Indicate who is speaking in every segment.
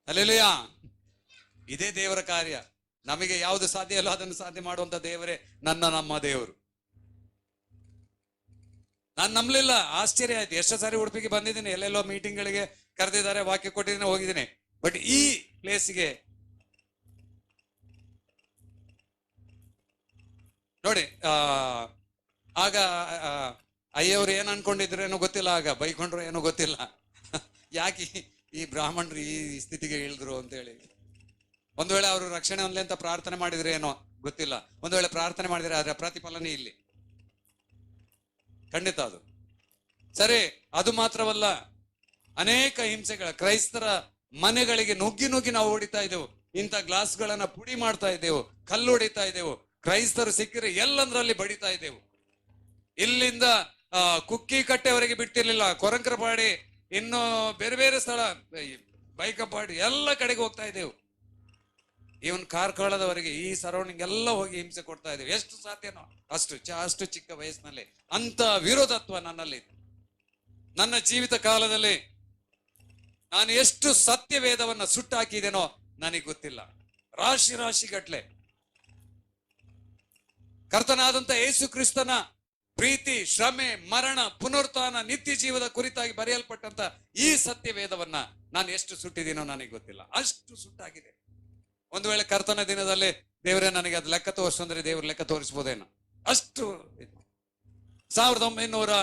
Speaker 1: Hallelujah. ಇದೇ ದೇವರ ಕಾರ್ಯ. ನಮಗೆ ಯಾವುದು ಸಾಧ್ಯ ಅಲ್ಲೋ ಅದನ್ನು ಸಾಧ್ಯ ಮಾಡುವಂತ ದೇವರೇ ನಮ್ಮ ದೇವರು. ನಾನು ನಂಬಲಿಲ್ಲ, ಆಶ್ಚರ್ಯ ಆಯ್ತು. ಎಷ್ಟೋ ಸಾರಿ ಉಡುಪಿಗೆ ಬಂದಿದ್ದೀನಿ, ಎಲ್ಲೆಲ್ಲೋ ಮೀಟಿಂಗ್ಗಳಿಗೆ ಕರೆದಿದ್ದಾರೆ, ವಾಕ್ಯ ಕೊಟ್ಟಿದ್ದೀನಿ, ಹೋಗಿದ್ದೀನಿ. ಬಟ್ ಈ ಪ್ಲೇಸ್ಗೆ ನೋಡಿ, ಆಗ ಅಯ್ಯವ್ರು ಏನ್ ಅನ್ಕೊಂಡಿದ್ರು ಏನೋ ಗೊತ್ತಿಲ್ಲ, ಆಗ ಬೈಕೊಂಡ್ರು ಏನೋ ಗೊತ್ತಿಲ್ಲ, ಯಾಕೆ ಈ ಬ್ರಾಹ್ಮಣರು ಈ ಸ್ಥಿತಿಗೆ ಇಳಿದ್ರು ಅಂತ ಹೇಳಿ. ಒಂದ್ ವೇಳೆ ಅವರು ರಕ್ಷಣೆ ಹೊಂದಲಿ ಅಂತ ಪ್ರಾರ್ಥನೆ ಮಾಡಿದ್ರೆ ಏನೋ ಗೊತ್ತಿಲ್ಲ, ಒಂದ್ ವೇಳೆ ಪ್ರಾರ್ಥನೆ ಮಾಡಿದ್ರೆ ಅದರ ಪ್ರತಿಫಲನೇ ಇಲ್ಲಿ ಖಂಡಿತ. ಅದು ಸರಿ. ಅದು ಮಾತ್ರವಲ್ಲ, ಅನೇಕ ಹಿಂಸೆಗಳ ಕ್ರೈಸ್ತರ ಮನೆಗಳಿಗೆ ನುಗ್ಗಿ ನುಗ್ಗಿ ನಾವು ಹೊಡಿತಾ ಇದ್ದೆವು. ಇಂಥ ಗ್ಲಾಸ್ಗಳನ್ನ ಪುಡಿ ಮಾಡ್ತಾ ಇದ್ದೆವು, ಕಲ್ಲು ಹೊಡಿತಾ ಇದ್ದೆವು. ಕ್ರೈಸ್ತರು ಸಿಕ್ಕಿದ್ರೆ ಎಲ್ಲಂದ್ರಲ್ಲಿ ಬಡಿತಾ ಇದ್ದೆವು. ಇಲ್ಲಿಂದ ಕುಕ್ಕಿ ಕಟ್ಟೆವರೆಗೆ ಬಿಟ್ಟಿರ್ಲಿಲ್ಲ, ಕೊರಂಕರಪಾಡಿ, ಇನ್ನು ಬೇರೆ ಬೇರೆ ಸ್ಥಳ, ಬೈಕಪಾಡಿ, ಎಲ್ಲ ಕಡೆಗೆ ಹೋಗ್ತಾ ಇದ್ದೆವು. ಇವನ್ ಕಾರ್ಕಳದವರೆಗೆ ಈ ಸರೌಂಡಿಂಗ್ ಎಲ್ಲ ಹೋಗಿ ಹಿಂಸೆ ಕೊಡ್ತಾ ಇದ್ದೇವೆ. ಎಷ್ಟು ಸಾಧ್ಯನೋ ಅಷ್ಟು ಚಿಕ್ಕ ವಯಸ್ಸಿನಲ್ಲಿ ಅಂತ ವಿರೋಧತ್ವ ನನ್ನಲ್ಲಿ. ನನ್ನ ಜೀವಿತ ಕಾಲದಲ್ಲಿ ನಾನು ಎಷ್ಟು ಸತ್ಯವೇದವನ್ನ ಸುಟ್ಟು ಹಾಕಿದ್ದೇನೋ ನನಗೆ ಗೊತ್ತಿಲ್ಲ. ರಾಶಿ ರಾಶಿ ಗಟ್ಲೆ ಕರ್ತನಾದಂತ ಯೇಸು ಕ್ರಿಸ್ತನ ಪ್ರೀತಿ, ಶ್ರಮೆ, ಮರಣ, ಪುನರುತ್ಥಾನ, ನಿತ್ಯ ಜೀವದ ಕುರಿತಾಗಿ ಬರೆಯಲ್ಪಟ್ಟಂತ ಈ ಸತ್ಯವೇದವನ್ನ ನಾನು ಎಷ್ಟು ಸುಟ್ಟಿದ್ದೀನೋ ನನಗೆ ಗೊತ್ತಿಲ್ಲ. ಅಷ್ಟು ಸುಟ್ಟಾಗಿದೆ. ಒಂದು ವೇಳೆ ಕರ್ತನ ದಿನದಲ್ಲಿ ದೇವರೇ ನನಗೆ ಅದು ಲೆಕ್ಕ ತೋರಿಸಂದ್ರೆ ದೇವ್ರ ಲೆಕ್ಕ ತೋರಿಸ್ಬೋದೇನೋ. ಅಷ್ಟು 1979,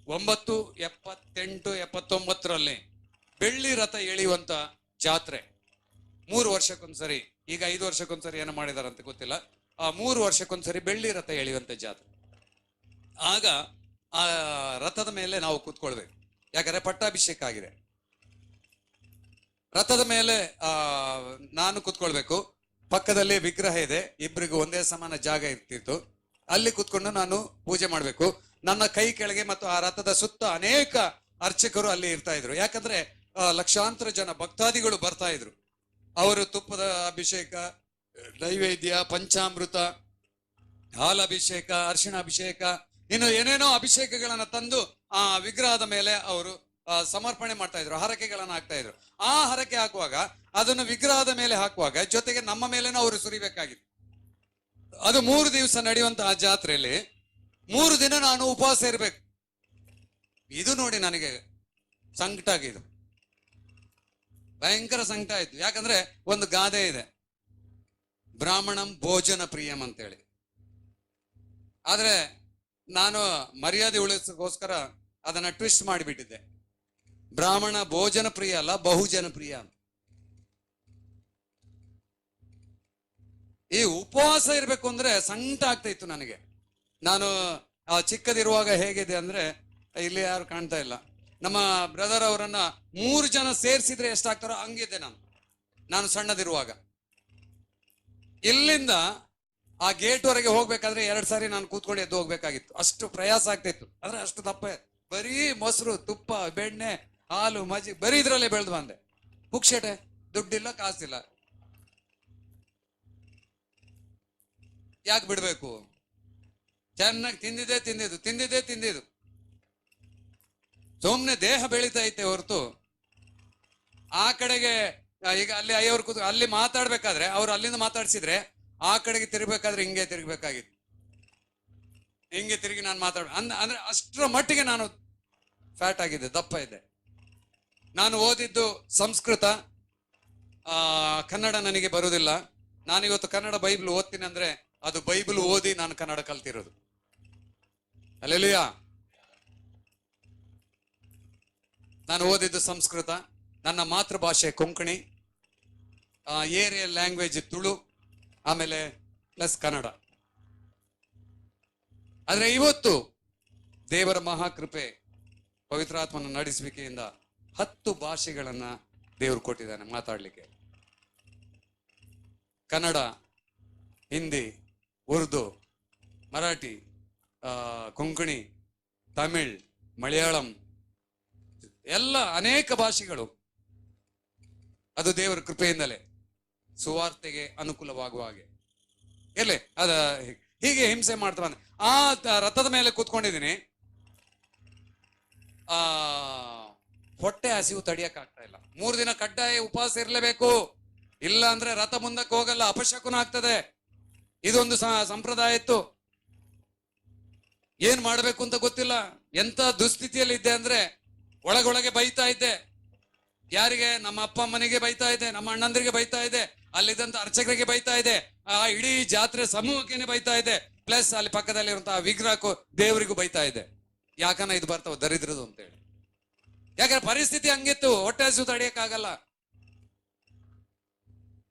Speaker 1: 78, 79ರಲ್ಲಿ ಬೆಳ್ಳಿ ರಥ ಎಳೆಯುವಂತ ಜಾತ್ರೆ 3 ವರ್ಷಕ್ಕೊಂದ್ಸರಿ, ಈಗ 5 ವರ್ಷಕ್ಕೊಂದ್ಸರಿ ಏನೋ ಮಾಡಿದಾರಂತ ಗೊತ್ತಿಲ್ಲ. 3 ವರ್ಷಕ್ಕೊಂದ್ಸರಿ ಬೆಳ್ಳಿ ರಥ ಎಳೆಯುವಂತ ಜಾತ್ರೆ. ಆಗ ಆ ರಥದ ಮೇಲೆ ನಾವು ಕೂತ್ಕೊಳ್ಬೇಕು, ಯಾಕಂದ್ರೆ ಪಟ್ಟಾಭಿಷೇಕ ಆಗಿದೆ. ರಥದ ಮೇಲೆ ನಾನು ಕೂತ್ಕೊಳ್ಬೇಕು, ಪಕ್ಕದಲ್ಲಿ ವಿಗ್ರಹ ಇದೆ, ಇಬ್ಬರಿಗೂ ಒಂದೇ ಸಮಾನ ಜಾಗ ಇರ್ತಿತ್ತು. ಅಲ್ಲಿ ಕೂತ್ಕೊಂಡು ನಾನು ಪೂಜೆ ಮಾಡ್ಬೇಕು. ನನ್ನ ಕೈ ಕೆಳಗೆ ಮತ್ತು ಆ ರಥದ ಸುತ್ತ ಅನೇಕ ಅರ್ಚಕರು ಅಲ್ಲಿ ಇರ್ತಾ ಇದ್ರು. ಯಾಕಂದ್ರೆ ಲಕ್ಷಾಂತರ ಜನ ಭಕ್ತಾದಿಗಳು ಬರ್ತಾ ಇದ್ರು. ಅವರು ತುಪ್ಪದ ಅಭಿಷೇಕ, ನೈವೇದ್ಯ, ಪಂಚಾಮೃತ, ಹಾಲಾಭಿಷೇಕ, ಅರಿಶಿಣಾಭಿಷೇಕ, ಇನ್ನು ಏನೇನೋ ಅಭಿಷೇಕಗಳನ್ನ ತಂದು ಆ ವಿಗ್ರಹದ ಮೇಲೆ ಅವರು ಸಮರ್ಪಣೆ ಮಾಡ್ತಾ ಇದ್ರು, ಹರಕೆಗಳನ್ನ ಹಾಕ್ತಾ ಇದ್ರು. ಆ ಹರಕೆ ಹಾಕುವಾಗ ಅದನ್ನು ವಿಗ್ರಹದ ಮೇಲೆ ಹಾಕುವಾಗ ಜೊತೆಗೆ ನಮ್ಮ ಮೇಲೇನೂ ಅವರು ಸುರಿಬೇಕಾಗಿತ್ತು. ಅದು 3 ದಿವಸ ನಡೆಯುವಂತಹ ಜಾತ್ರೆಯಲ್ಲಿ 3 ದಿನ ನಾನು ಉಪವಾಸ ಇರ್ಬೇಕು. ಇದು ನೋಡಿ ನನಗೆ ಸಂಕಟ ಆಗಿದ್ದು, ಭಯಂಕರ ಸಂಕಟ ಆಯ್ತು. ಯಾಕಂದ್ರೆ ಒಂದು ಗಾದೆ ಇದೆ, ಬ್ರಾಹ್ಮಣಂ ಭೋಜನ ಪ್ರಿಯಂ ಅಂತೇಳಿ. ಆದ್ರೆ ನಾನು ಮರ್ಯಾದೆ ಉಳಿಸೋಸ್ಕರ ಅದನ್ನ ಟ್ವಿಸ್ಟ್ ಮಾಡಿಬಿಟ್ಟಿದ್ದೆ. ಬ್ರಾಹ್ಮಣ ಭೋಜನ ಪ್ರಿಯ ಅಲ್ಲ, ಬಹುಜನ ಪ್ರಿಯ ಅಂತ. ಈ ಉಪವಾಸ ಇರ್ಬೇಕು ಅಂದ್ರೆ ಸಂಕಟ ಆಗ್ತಾ ಇತ್ತು ನನಗೆ. ನಾನು ಚಿಕ್ಕದಿರುವಾಗ ಹೇಗಿದೆ ಅಂದ್ರೆ, ಇಲ್ಲಿ ಯಾರು ಕಾಣ್ತಾ ಇಲ್ಲ, ನಮ್ಮ ಬ್ರದರ್ ಅವರನ್ನ 3 ಜನ ಸೇರಿಸಿದ್ರೆ ಎಷ್ಟಾಗ್ತಾರೋ ಹಂಗಿದ್ದೆ ನಾನು ಸಣ್ಣದಿರುವಾಗ. ಇಲ್ಲಿಂದ ಆ ಗೇಟ್ ವರೆಗೆ ಹೋಗ್ಬೇಕಾದ್ರೆ 2 ಸಾರಿ ನಾನು ಕೂತ್ಕೊಂಡು ಎದ್ದು ಹೋಗ್ಬೇಕಾಗಿತ್ತು. ಅಷ್ಟು ಪ್ರಯಾಸ ಆಗ್ತಾ ಇತ್ತು. ಆದ್ರೆ ಅಷ್ಟು ದಪ್ಪ, ಬರೀ ಮೊಸರು, ತುಪ್ಪ, ಬೆಣ್ಣೆ, ಹಾಲು, ಮಜ್ಜಿಗೆ, ಬರೀ ಇದ್ರಲ್ಲೇ ಬೆಳೆದು ಬಂದೆ. ಪುಕ್ಷಟೆ, ದುಡ್ಡಿಲ್ಲ, ಕಾಸಿಲ್ಲ, ಯಾಕೆ ಬಿಡ್ಬೇಕು? ಚೆನ್ನಾಗಿ ತಿಂದಿದ್ದು ಸುಮ್ನೆ ದೇಹ ಬೆಳೀತಾ ಐತೆ ಹೊರತು ಆ ಕಡೆಗೆ. ಈಗ ಅಲ್ಲಿ ಅಯ್ಯವ್ರು ಕೂತು ಅಲ್ಲಿ ಮಾತಾಡ್ಬೇಕಾದ್ರೆ ಅವ್ರು ಅಲ್ಲಿಂದ ಮಾತಾಡ್ಸಿದ್ರೆ ಆ ಕಡೆಗೆ ತಿರುಗಬೇಕಾದ್ರೆ ಹಿಂಗೆ ತಿರುಗಬೇಕಾಗಿತ್ತು. ಹಿಂಗೆ ತಿರುಗಿ ನಾನು ಅಂದ್ರೆ ಅಷ್ಟರ ಮಟ್ಟಿಗೆ ನಾನು ಫ್ಯಾಟ್ ಆಗಿದ್ದೆ, ದಪ್ಪ ಇದ್ದೆ. ನಾನು ಓದಿದ್ದು ಸಂಸ್ಕೃತ, ಕನ್ನಡ ನನಗೆ ಬರುವುದಿಲ್ಲ. ನಾನಿವತ್ತು ಕನ್ನಡ ಬೈಬಲ್ ಓದ್ತೀನಿ ಅಂದ್ರೆ ಅದು ಬೈಬಲ್ ಓದಿ ನಾನು ಕನ್ನಡ ಕಲ್ತಿರೋದು. ಹಲ್ಲೆಲೂಯಾ. ನಾನು ಓದಿದ್ದು ಸಂಸ್ಕೃತ, ನನ್ನ ಮಾತೃಭಾಷೆ ಕೊಂಕಣಿ, ಏರಿಯಲ್ ಲ್ಯಾಂಗ್ವೇಜ್ ತುಳು, ಆಮೇಲೆ ಪ್ಲಸ್ ಕನ್ನಡ. ಆದ್ರೆ ಇವತ್ತು ದೇವರ ಮಹಾಕೃಪೆ, ಪವಿತ್ರಾತ್ಮನ ನಡೆಸುವಿಕೆಯಿಂದ 10 ಭಾಷೆಗಳನ್ನ ದೇವರು ಕೊಟ್ಟಿದ್ದಾನೆ ಮಾತಾಡ್ಲಿಕ್ಕೆ. ಕನ್ನಡ, ಹಿಂದಿ, ಉರ್ದು, ಮರಾಠಿ, ಕೊಂಕಣಿ, ತಮಿಳ್, ಮಲಯಾಳಂ, ಎಲ್ಲ ಅನೇಕ ಭಾಷೆಗಳು. ಅದು ದೇವರ ಕೃಪೆಯಿಂದಲೇ, ಸುವಾರ್ತೆಗೆ ಅನುಕೂಲವಾಗುವ ಹಾಗೆ. ಎಲ್ಲೇ ಹೀಗೆ ಹಿಂಸೆ ಮಾಡ್ತಾ ಬಂದೆ. ಆ ರಥದ ಮೇಲೆ ಕೂತ್ಕೊಂಡಿದ್ದೀನಿ. ಹೊಟ್ಟೆ ಹಸಿವು ತಡಿಯಕ್ ಆಗ್ತಾ ಇಲ್ಲ. 3 ದಿನ ಕಡ್ಡಾಯ ಉಪವಾಸ ಇರ್ಲೇಬೇಕು, ಇಲ್ಲ ಅಂದ್ರೆ ರಥ ಮುಂದಕ್ಕೆ ಹೋಗಲ್ಲ, ಅಪಶಕುನ ಆಗ್ತದೆ. ಇದೊಂದು ಸಂಪ್ರದಾಯ ಇತ್ತು. ಏನ್ ಮಾಡ್ಬೇಕು ಅಂತ ಗೊತ್ತಿಲ್ಲ. ಎಂತ ದುಸ್ಥಿತಿಯಲ್ಲಿ ಇದ್ದೆ ಅಂದ್ರೆ ಒಳಗೊಳಗೆ ಬೈತಾ ಇದ್ದೆ. ಯಾರಿಗೆ? ನಮ್ಮ ಅಪ್ಪ ಅಮ್ಮನಿಗೆ ಬೈತಾ ಇದೆ, ನಮ್ಮ ಅಣ್ಣಂದ್ರಿಗೆ ಬೈತಾ ಇದೆ, ಅಲ್ಲಿದ್ದಂತ ಅರ್ಚಕರಿಗೆ ಬೈತಾ ಇದೆ, ಆ ಇಡೀ ಜಾತ್ರೆ ಸಮೂಹಕ್ಕೆ ಬೈತಾ ಇದೆ, ಪ್ಲಸ್ ಅಲ್ಲಿ ಪಕ್ಕದಲ್ಲಿರುವಂತಹ ವಿಗ್ರಹಕ್ಕೂ ದೇವರಿಗೂ ಬೈತಾ ಇದೆ. ಯಾಕನ ಇದು ಬರ್ತಾವ ದರಿದ್ರದು ಅಂತೇಳಿ. ಯಾಕಂದ್ರೆ ಪರಿಸ್ಥಿತಿ ಹಂಗಿತ್ತು, ಹೊಟ್ಟೆ ಹಸಿವು ತಡೆಯಕ್ಕಾಗಲ್ಲ.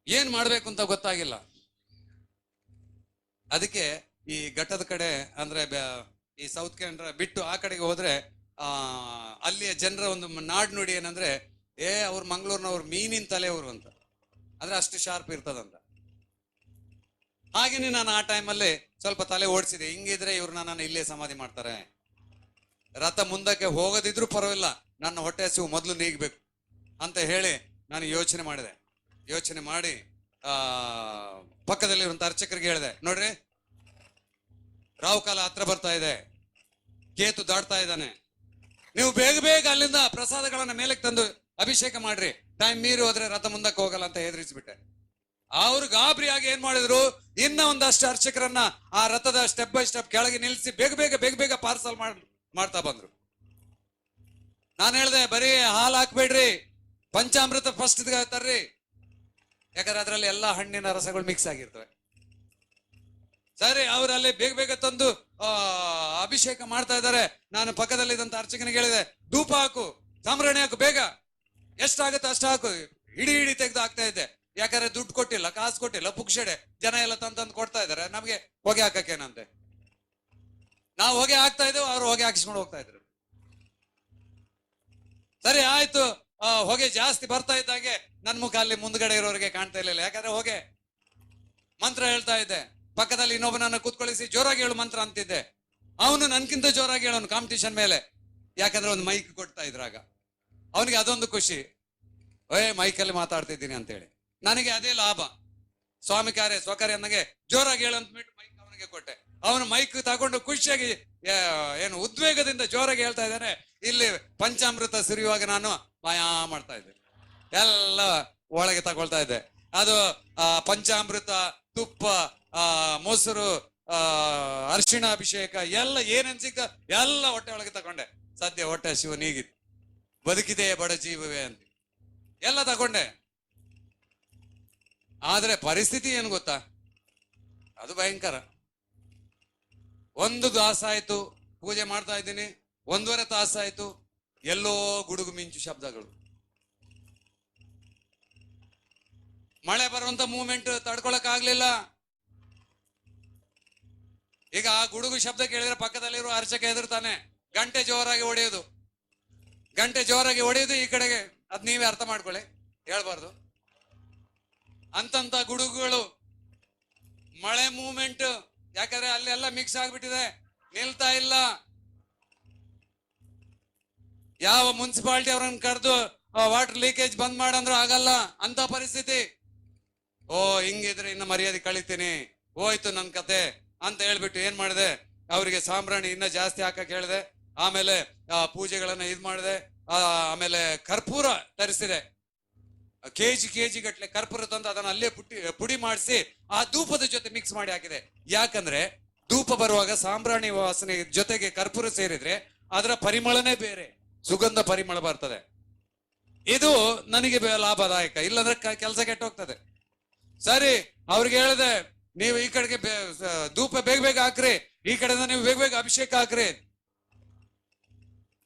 Speaker 1: ಏನ್ ಮಾಡ್ಬೇಕು ಅಂತ ಗೊತ್ತಾಗಿಲ್ಲ. ಅದಕ್ಕೆ ಈ ಘಟ್ಟದ ಕಡೆ ಅಂದ್ರೆ ಈ ಸೌತ್ ಕೇಂದ್ರ ಬಿಟ್ಟು ಆ ಕಡೆಗೆ ಹೋದ್ರೆ ಅಲ್ಲಿಯ ಜನರ ಒಂದು ನಾಡ್ ನುಡಿ ಏನಂದ್ರೆ, ಅವ್ರು ಮಂಗಳೂರಿನವ್ರು ಮೀನಿನ ತಲೆಯವರು ಅಂತ, ಅಂದ್ರೆ ಅಷ್ಟು ಶಾರ್ಪ್ ಇರ್ತದಂತ. ಹಾಗೇನೆ ನಾನು ಆ ಟೈಮಲ್ಲಿ ಸ್ವಲ್ಪ ತಲೆ ಓಡಿಸಿದೆ. ಹಿಂಗಿದ್ರೆ ಇವ್ರು ನನ್ನ ಇಲ್ಲೇ ಸಮಾಧಿ ಮಾಡ್ತಾರೆ, ರಥ ಮುಂದಕ್ಕೆ ಹೋಗದಿದ್ರು ಪರವಾಗಿಲ್ಲ, ನನ್ನ ಹೊಟ್ಟೆ ಹಸಿವು ಮೊದಲು ನೀಗಬೇಕು ಅಂತ ಹೇಳಿ ನಾನು ಯೋಚನೆ ಮಾಡಿದೆ. ಯೋಚನೆ ಮಾಡಿ ಪಕ್ಕದಲ್ಲಿರುವಂತ ಅರ್ಚಕರಿಗೆ ಹೇಳಿದೆ, ನೋಡ್ರಿ ರಾವು ಕಾಲ ಹತ್ರ ಬರ್ತಾ ಇದೆ, ಕೇತು ದಾಟ್ತಾ ಇದ್ದಾನೆ, ನೀವು ಬೇಗ ಬೇಗ ಅಲ್ಲಿಂದ ಪ್ರಸಾದಗಳನ್ನ ಮೇಲಕ್ಕೆ ತಂದು ಅಭಿಷೇಕ ಮಾಡ್ರಿ, ಟೈಮ್ ಮೀರಿ ಹೋದ್ರೆ ರಥ ಮುಂದಕ್ಕೆ ಹೋಗಲ್ಲ ಅಂತ ಹೆದರಿಸ್ಬಿಟ್ಟೆ. ಅವ್ರು ಗಾಬರಿಯಾಗಿ ಏನ್ ಮಾಡಿದ್ರು, ಇನ್ನ ಒಂದಷ್ಟು ಅರ್ಚಕರನ್ನ ಆ ರಥದ ಸ್ಟೆಪ್ ಬೈ ಸ್ಟೆಪ್ ಕೆಳಗೆ ನಿಲ್ಲಿಸಿ ಬೇಗ ಬೇಗ ಪಾರ್ಸಲ್ ಮಾಡ್ತಾ ಬಂದ್ರು. ನಾನು ಹೇಳ್ದೆ, ಬರೀ ಹಾಲು ಹಾಕ್ಬೇಡ್ರಿ, ಪಂಚಾಮೃತ ಫಸ್ಟ್ ತರ್ರಿ, ಯಾಕಂದ್ರೆ ಅದರಲ್ಲಿ ಎಲ್ಲಾ ಹಣ್ಣಿನ ರಸಗಳು ಮಿಕ್ಸ್ ಆಗಿರ್ತವೆ. ಸರಿ, ಅವರಲ್ಲಿ ಬೇಗ ತಂದು ಅಭಿಷೇಕ ಮಾಡ್ತಾ ಇದ್ದಾರೆ. ನಾನು ಪಕ್ಕದಲ್ಲಿದ್ದಂತ ಅರ್ಚಕನಿಗೆ ಹೇಳಿದೆ, ಧೂಪ ಹಾಕು, ಸಾಂಬ್ರಾಣಿ ಹಾಕು, ಬೇಗ ಎಷ್ಟಾಗುತ್ತೆ ಅಷ್ಟು ಹಾಕು. ಇಡೀ ತೆಗೆದು ಹಾಕ್ತಾ ಇದ್ದೆ. ಯಾಕಂದ್ರೆ ದುಡ್ಡು ಕೊಟ್ಟಿಲ್ಲ, ಕಾಸು ಕೊಟ್ಟಿಲ್ಲ, ಪುಕ್ಷಡೆ ಜನ ಎಲ್ಲ ತಂದು ಕೊಡ್ತಾ ಇದಾರೆ, ನಮ್ಗೆ ಹೊಗೆ ಹಾಕಕ್ಕೇನಂತೆ. ನಾವು ಹೊಗೆ ಹಾಕ್ತಾ ಇದ್ದೇವೆ, ಅವ್ರು ಹೊಗೆ ಹಾಕಿಸ್ಕೊಂಡು ಹೋಗ್ತಾ ಇದ್ರು. ಸರಿ ಆಯ್ತು, ಹೊಗೆ ಜಾಸ್ತಿ ಬರ್ತಾ ಇದ್ದಾಗೆ ನನ್ ಮುಖ ಅಲ್ಲಿ ಮುಂದ್ಗಡೆ ಇರೋರಿಗೆ ಕಾಣ್ತಾ ಇರ್ಲಿಲ್ಲ, ಯಾಕಂದ್ರೆ ಹೊಗೆ. ಮಂತ್ರ ಹೇಳ್ತಾ ಇದ್ದೆ, ಪಕ್ಕದಲ್ಲಿ ಇನ್ನೊಬ್ಬನನ್ನ ಕೂತ್ಕೊಳಿಸಿ ಜೋರಾಗಿ ಹೇಳು ಮಂತ್ರ ಅಂತಿದ್ದೆ. ಅವನು ನನ್ಕಿಂತ ಜೋರಾಗಿ ಹೇಳೋನು ಕಾಂಪಿಟಿಷನ್ ಮೇಲೆ, ಯಾಕಂದ್ರೆ ಒಂದು ಮೈಕ್ ಕೊಡ್ತಾ ಇದ್ರಾಗ ಅವನಿಗೆ ಅದೊಂದು ಖುಷಿ, ಮೈಕಲ್ಲಿ ಮಾತಾಡ್ತಿದ್ದೀನಿ ಅಂತೇಳಿ. ನನಗೆ ಅದೇ ಲಾಭ. ಸ್ವಾಮಿ ಕಾರ್ಯ ಸ್ವಕಾರ್ಯ ನನಗೆ ಜೋರಾಗಿ ಹೇಳಂತ ಬಿಟ್ಟು ಮೈಕ್ ಅವನಿಗೆ ಕೊಟ್ಟೆ. ಅವನು ಮೈಕ್ ತಗೊಂಡು ಖುಷಿಯಾಗಿ ಏನು ಉದ್ವೇಗದಿಂದ ಜೋರಾಗಿ ಹೇಳ್ತಾ ಇದ್ದಾನೆ. ಇಲ್ಲಿ ಪಂಚಾಮೃತ ಸುರಿಯುವಾಗ ನಾನು ಮಾಯಾ ಮಾಡ್ತಾ ಇದ್ದೆ, ಎಲ್ಲ ಒಳಗೆ ತಗೊಳ್ತಾ ಇದ್ದೆ. ಅದು ಪಂಚಾಮೃತ, ತುಪ್ಪ, ಮೊಸರು, ಅರಿಶಿಣ ಅಭಿಷೇಕ ಎಲ್ಲ ಏನೇನ್ ಸಿಕ್ಕ ಎಲ್ಲ ಹೊಟ್ಟೆ ಒಳಗೆ ತಗೊಂಡೆ. ಸದ್ಯ ಹೊಟ್ಟೆ ಶಿವ ನೀಗಿತ್ತು, ಬದುಕಿದೆ ಬಡ ಜೀವವೇ ಅಂತ ಎಲ್ಲ ತಗೊಂಡೆ. ಆದ್ರೆ ಪರಿಸ್ಥಿತಿ ಏನು ಗೊತ್ತಾ, ಅದು ಭಯಂಕರ. 1 ತಾಸಾಯ್ತು ಪೂಜೆ ಮಾಡ್ತಾ ಇದ್ದೀನಿ, 1.5 ತಾಸಾಯ್ತು ಎಲ್ಲೋ ಗುಡುಗು ಮಿಂಚು ಶಬ್ದಗಳು. ಮಳೆ ಬರುವಂತ ಮೂವ್ಮೆಂಟ್ ತಡ್ಕೊಳಕ್ ಆಗ್ಲಿಲ್ಲ. ಈಗ ಆ ಗುಡುಗು ಶಬ್ದ ಕೇಳಿದ್ರೆ ಪಕ್ಕದಲ್ಲಿರುವ ಅರ್ಚಕ ಎದುರ್ತಾನೆ, ಗಂಟೆ ಜೋರಾಗಿ ಹೊಡೆಯೋದು, ಈ ಕಡೆಗೆ. ಅದ್ ನೀವೇ ಅರ್ಥ ಮಾಡ್ಕೊಳ್ಳಿ, ಹೇಳ್ಬಾರ್ದು. ಅಂತಂತ ಗುಡುಗುಗಳು, ಮಳೆ ಮೂವ್ಮೆಂಟ್, ಯಾಕಂದ್ರೆ ಅಲ್ಲಿ ಎಲ್ಲ ಮಿಕ್ಸ್ ಆಗ್ಬಿಟ್ಟಿದೆ, ನಿಲ್ತಾ ಇಲ್ಲ. ಯಾವ ಮುನ್ಸಿಪಾಲಿಟಿ ಅವ್ರನ್ನ ಕರೆದು ವಾಟರ್ ಲೀಕೇಜ್ ಬಂದ್ ಮಾಡಂದ್ರೂ ಆಗಲ್ಲ ಅಂತ ಪರಿಸ್ಥಿತಿ. ಹಿಂಗಿದ್ರೆ ಇನ್ನ ಮರ್ಯಾದೆ ಕಳಿತೀನಿ, ಹೋಯ್ತು ನನ್ ಕತೆ ಅಂತ ಹೇಳ್ಬಿಟ್ಟು ಏನ್ ಮಾಡಿದೆ, ಅವರಿಗೆ ಸಾಂಬ್ರಾಣಿ ಇನ್ನ ಜಾಸ್ತಿ ಹಾಕಕ್ ಹೇಳಿದೆ. ಆಮೇಲೆ ಪೂಜೆಗಳನ್ನ ಇದ್ ಮಾಡಿದೆ. ಆಮೇಲೆ ಕರ್ಪೂರ ತರಿಸಿದೆ, ಕೆಜಿ ಗಟ್ಲೆ ಕರ್ಪೂರ ತಂದು ಅದನ್ನ ಅಲ್ಲೇ ಪುಡಿ ಮಾಡಿಸಿ ಆ ಧೂಪದ ಜೊತೆ ಮಿಕ್ಸ್ ಮಾಡಿ ಹಾಕಿದೆ. ಯಾಕಂದ್ರೆ ಧೂಪ ಬರುವಾಗ ಸಾಂಬ್ರಾಣಿ ವಾಸನೆ ಜೊತೆಗೆ ಕರ್ಪೂರ ಸೇರಿದ್ರೆ ಅದರ ಪರಿಮಳನೇ ಬೇರೆ, ಸುಗಂಧ ಪರಿಮಳ ಬರ್ತದೆ. ಇದು ನನಗೆ ಲಾಭದಾಯಕ, ಇಲ್ಲಂದ್ರೆ ಕೆಲಸ ಕೆಟ್ಟೋಗ್ತದೆ. ಸರಿ, ಅವ್ರಿಗೆ ಹೇಳಿದೆ, ನೀವು ಈ ಕಡೆಗೆ ಧೂಪ ಬೇಗ ಹಾಕ್ರಿ, ಈ ಕಡೆಯಿಂದ ನೀವು ಬೇಗ ಅಭಿಷೇಕ ಹಾಕ್ರಿ.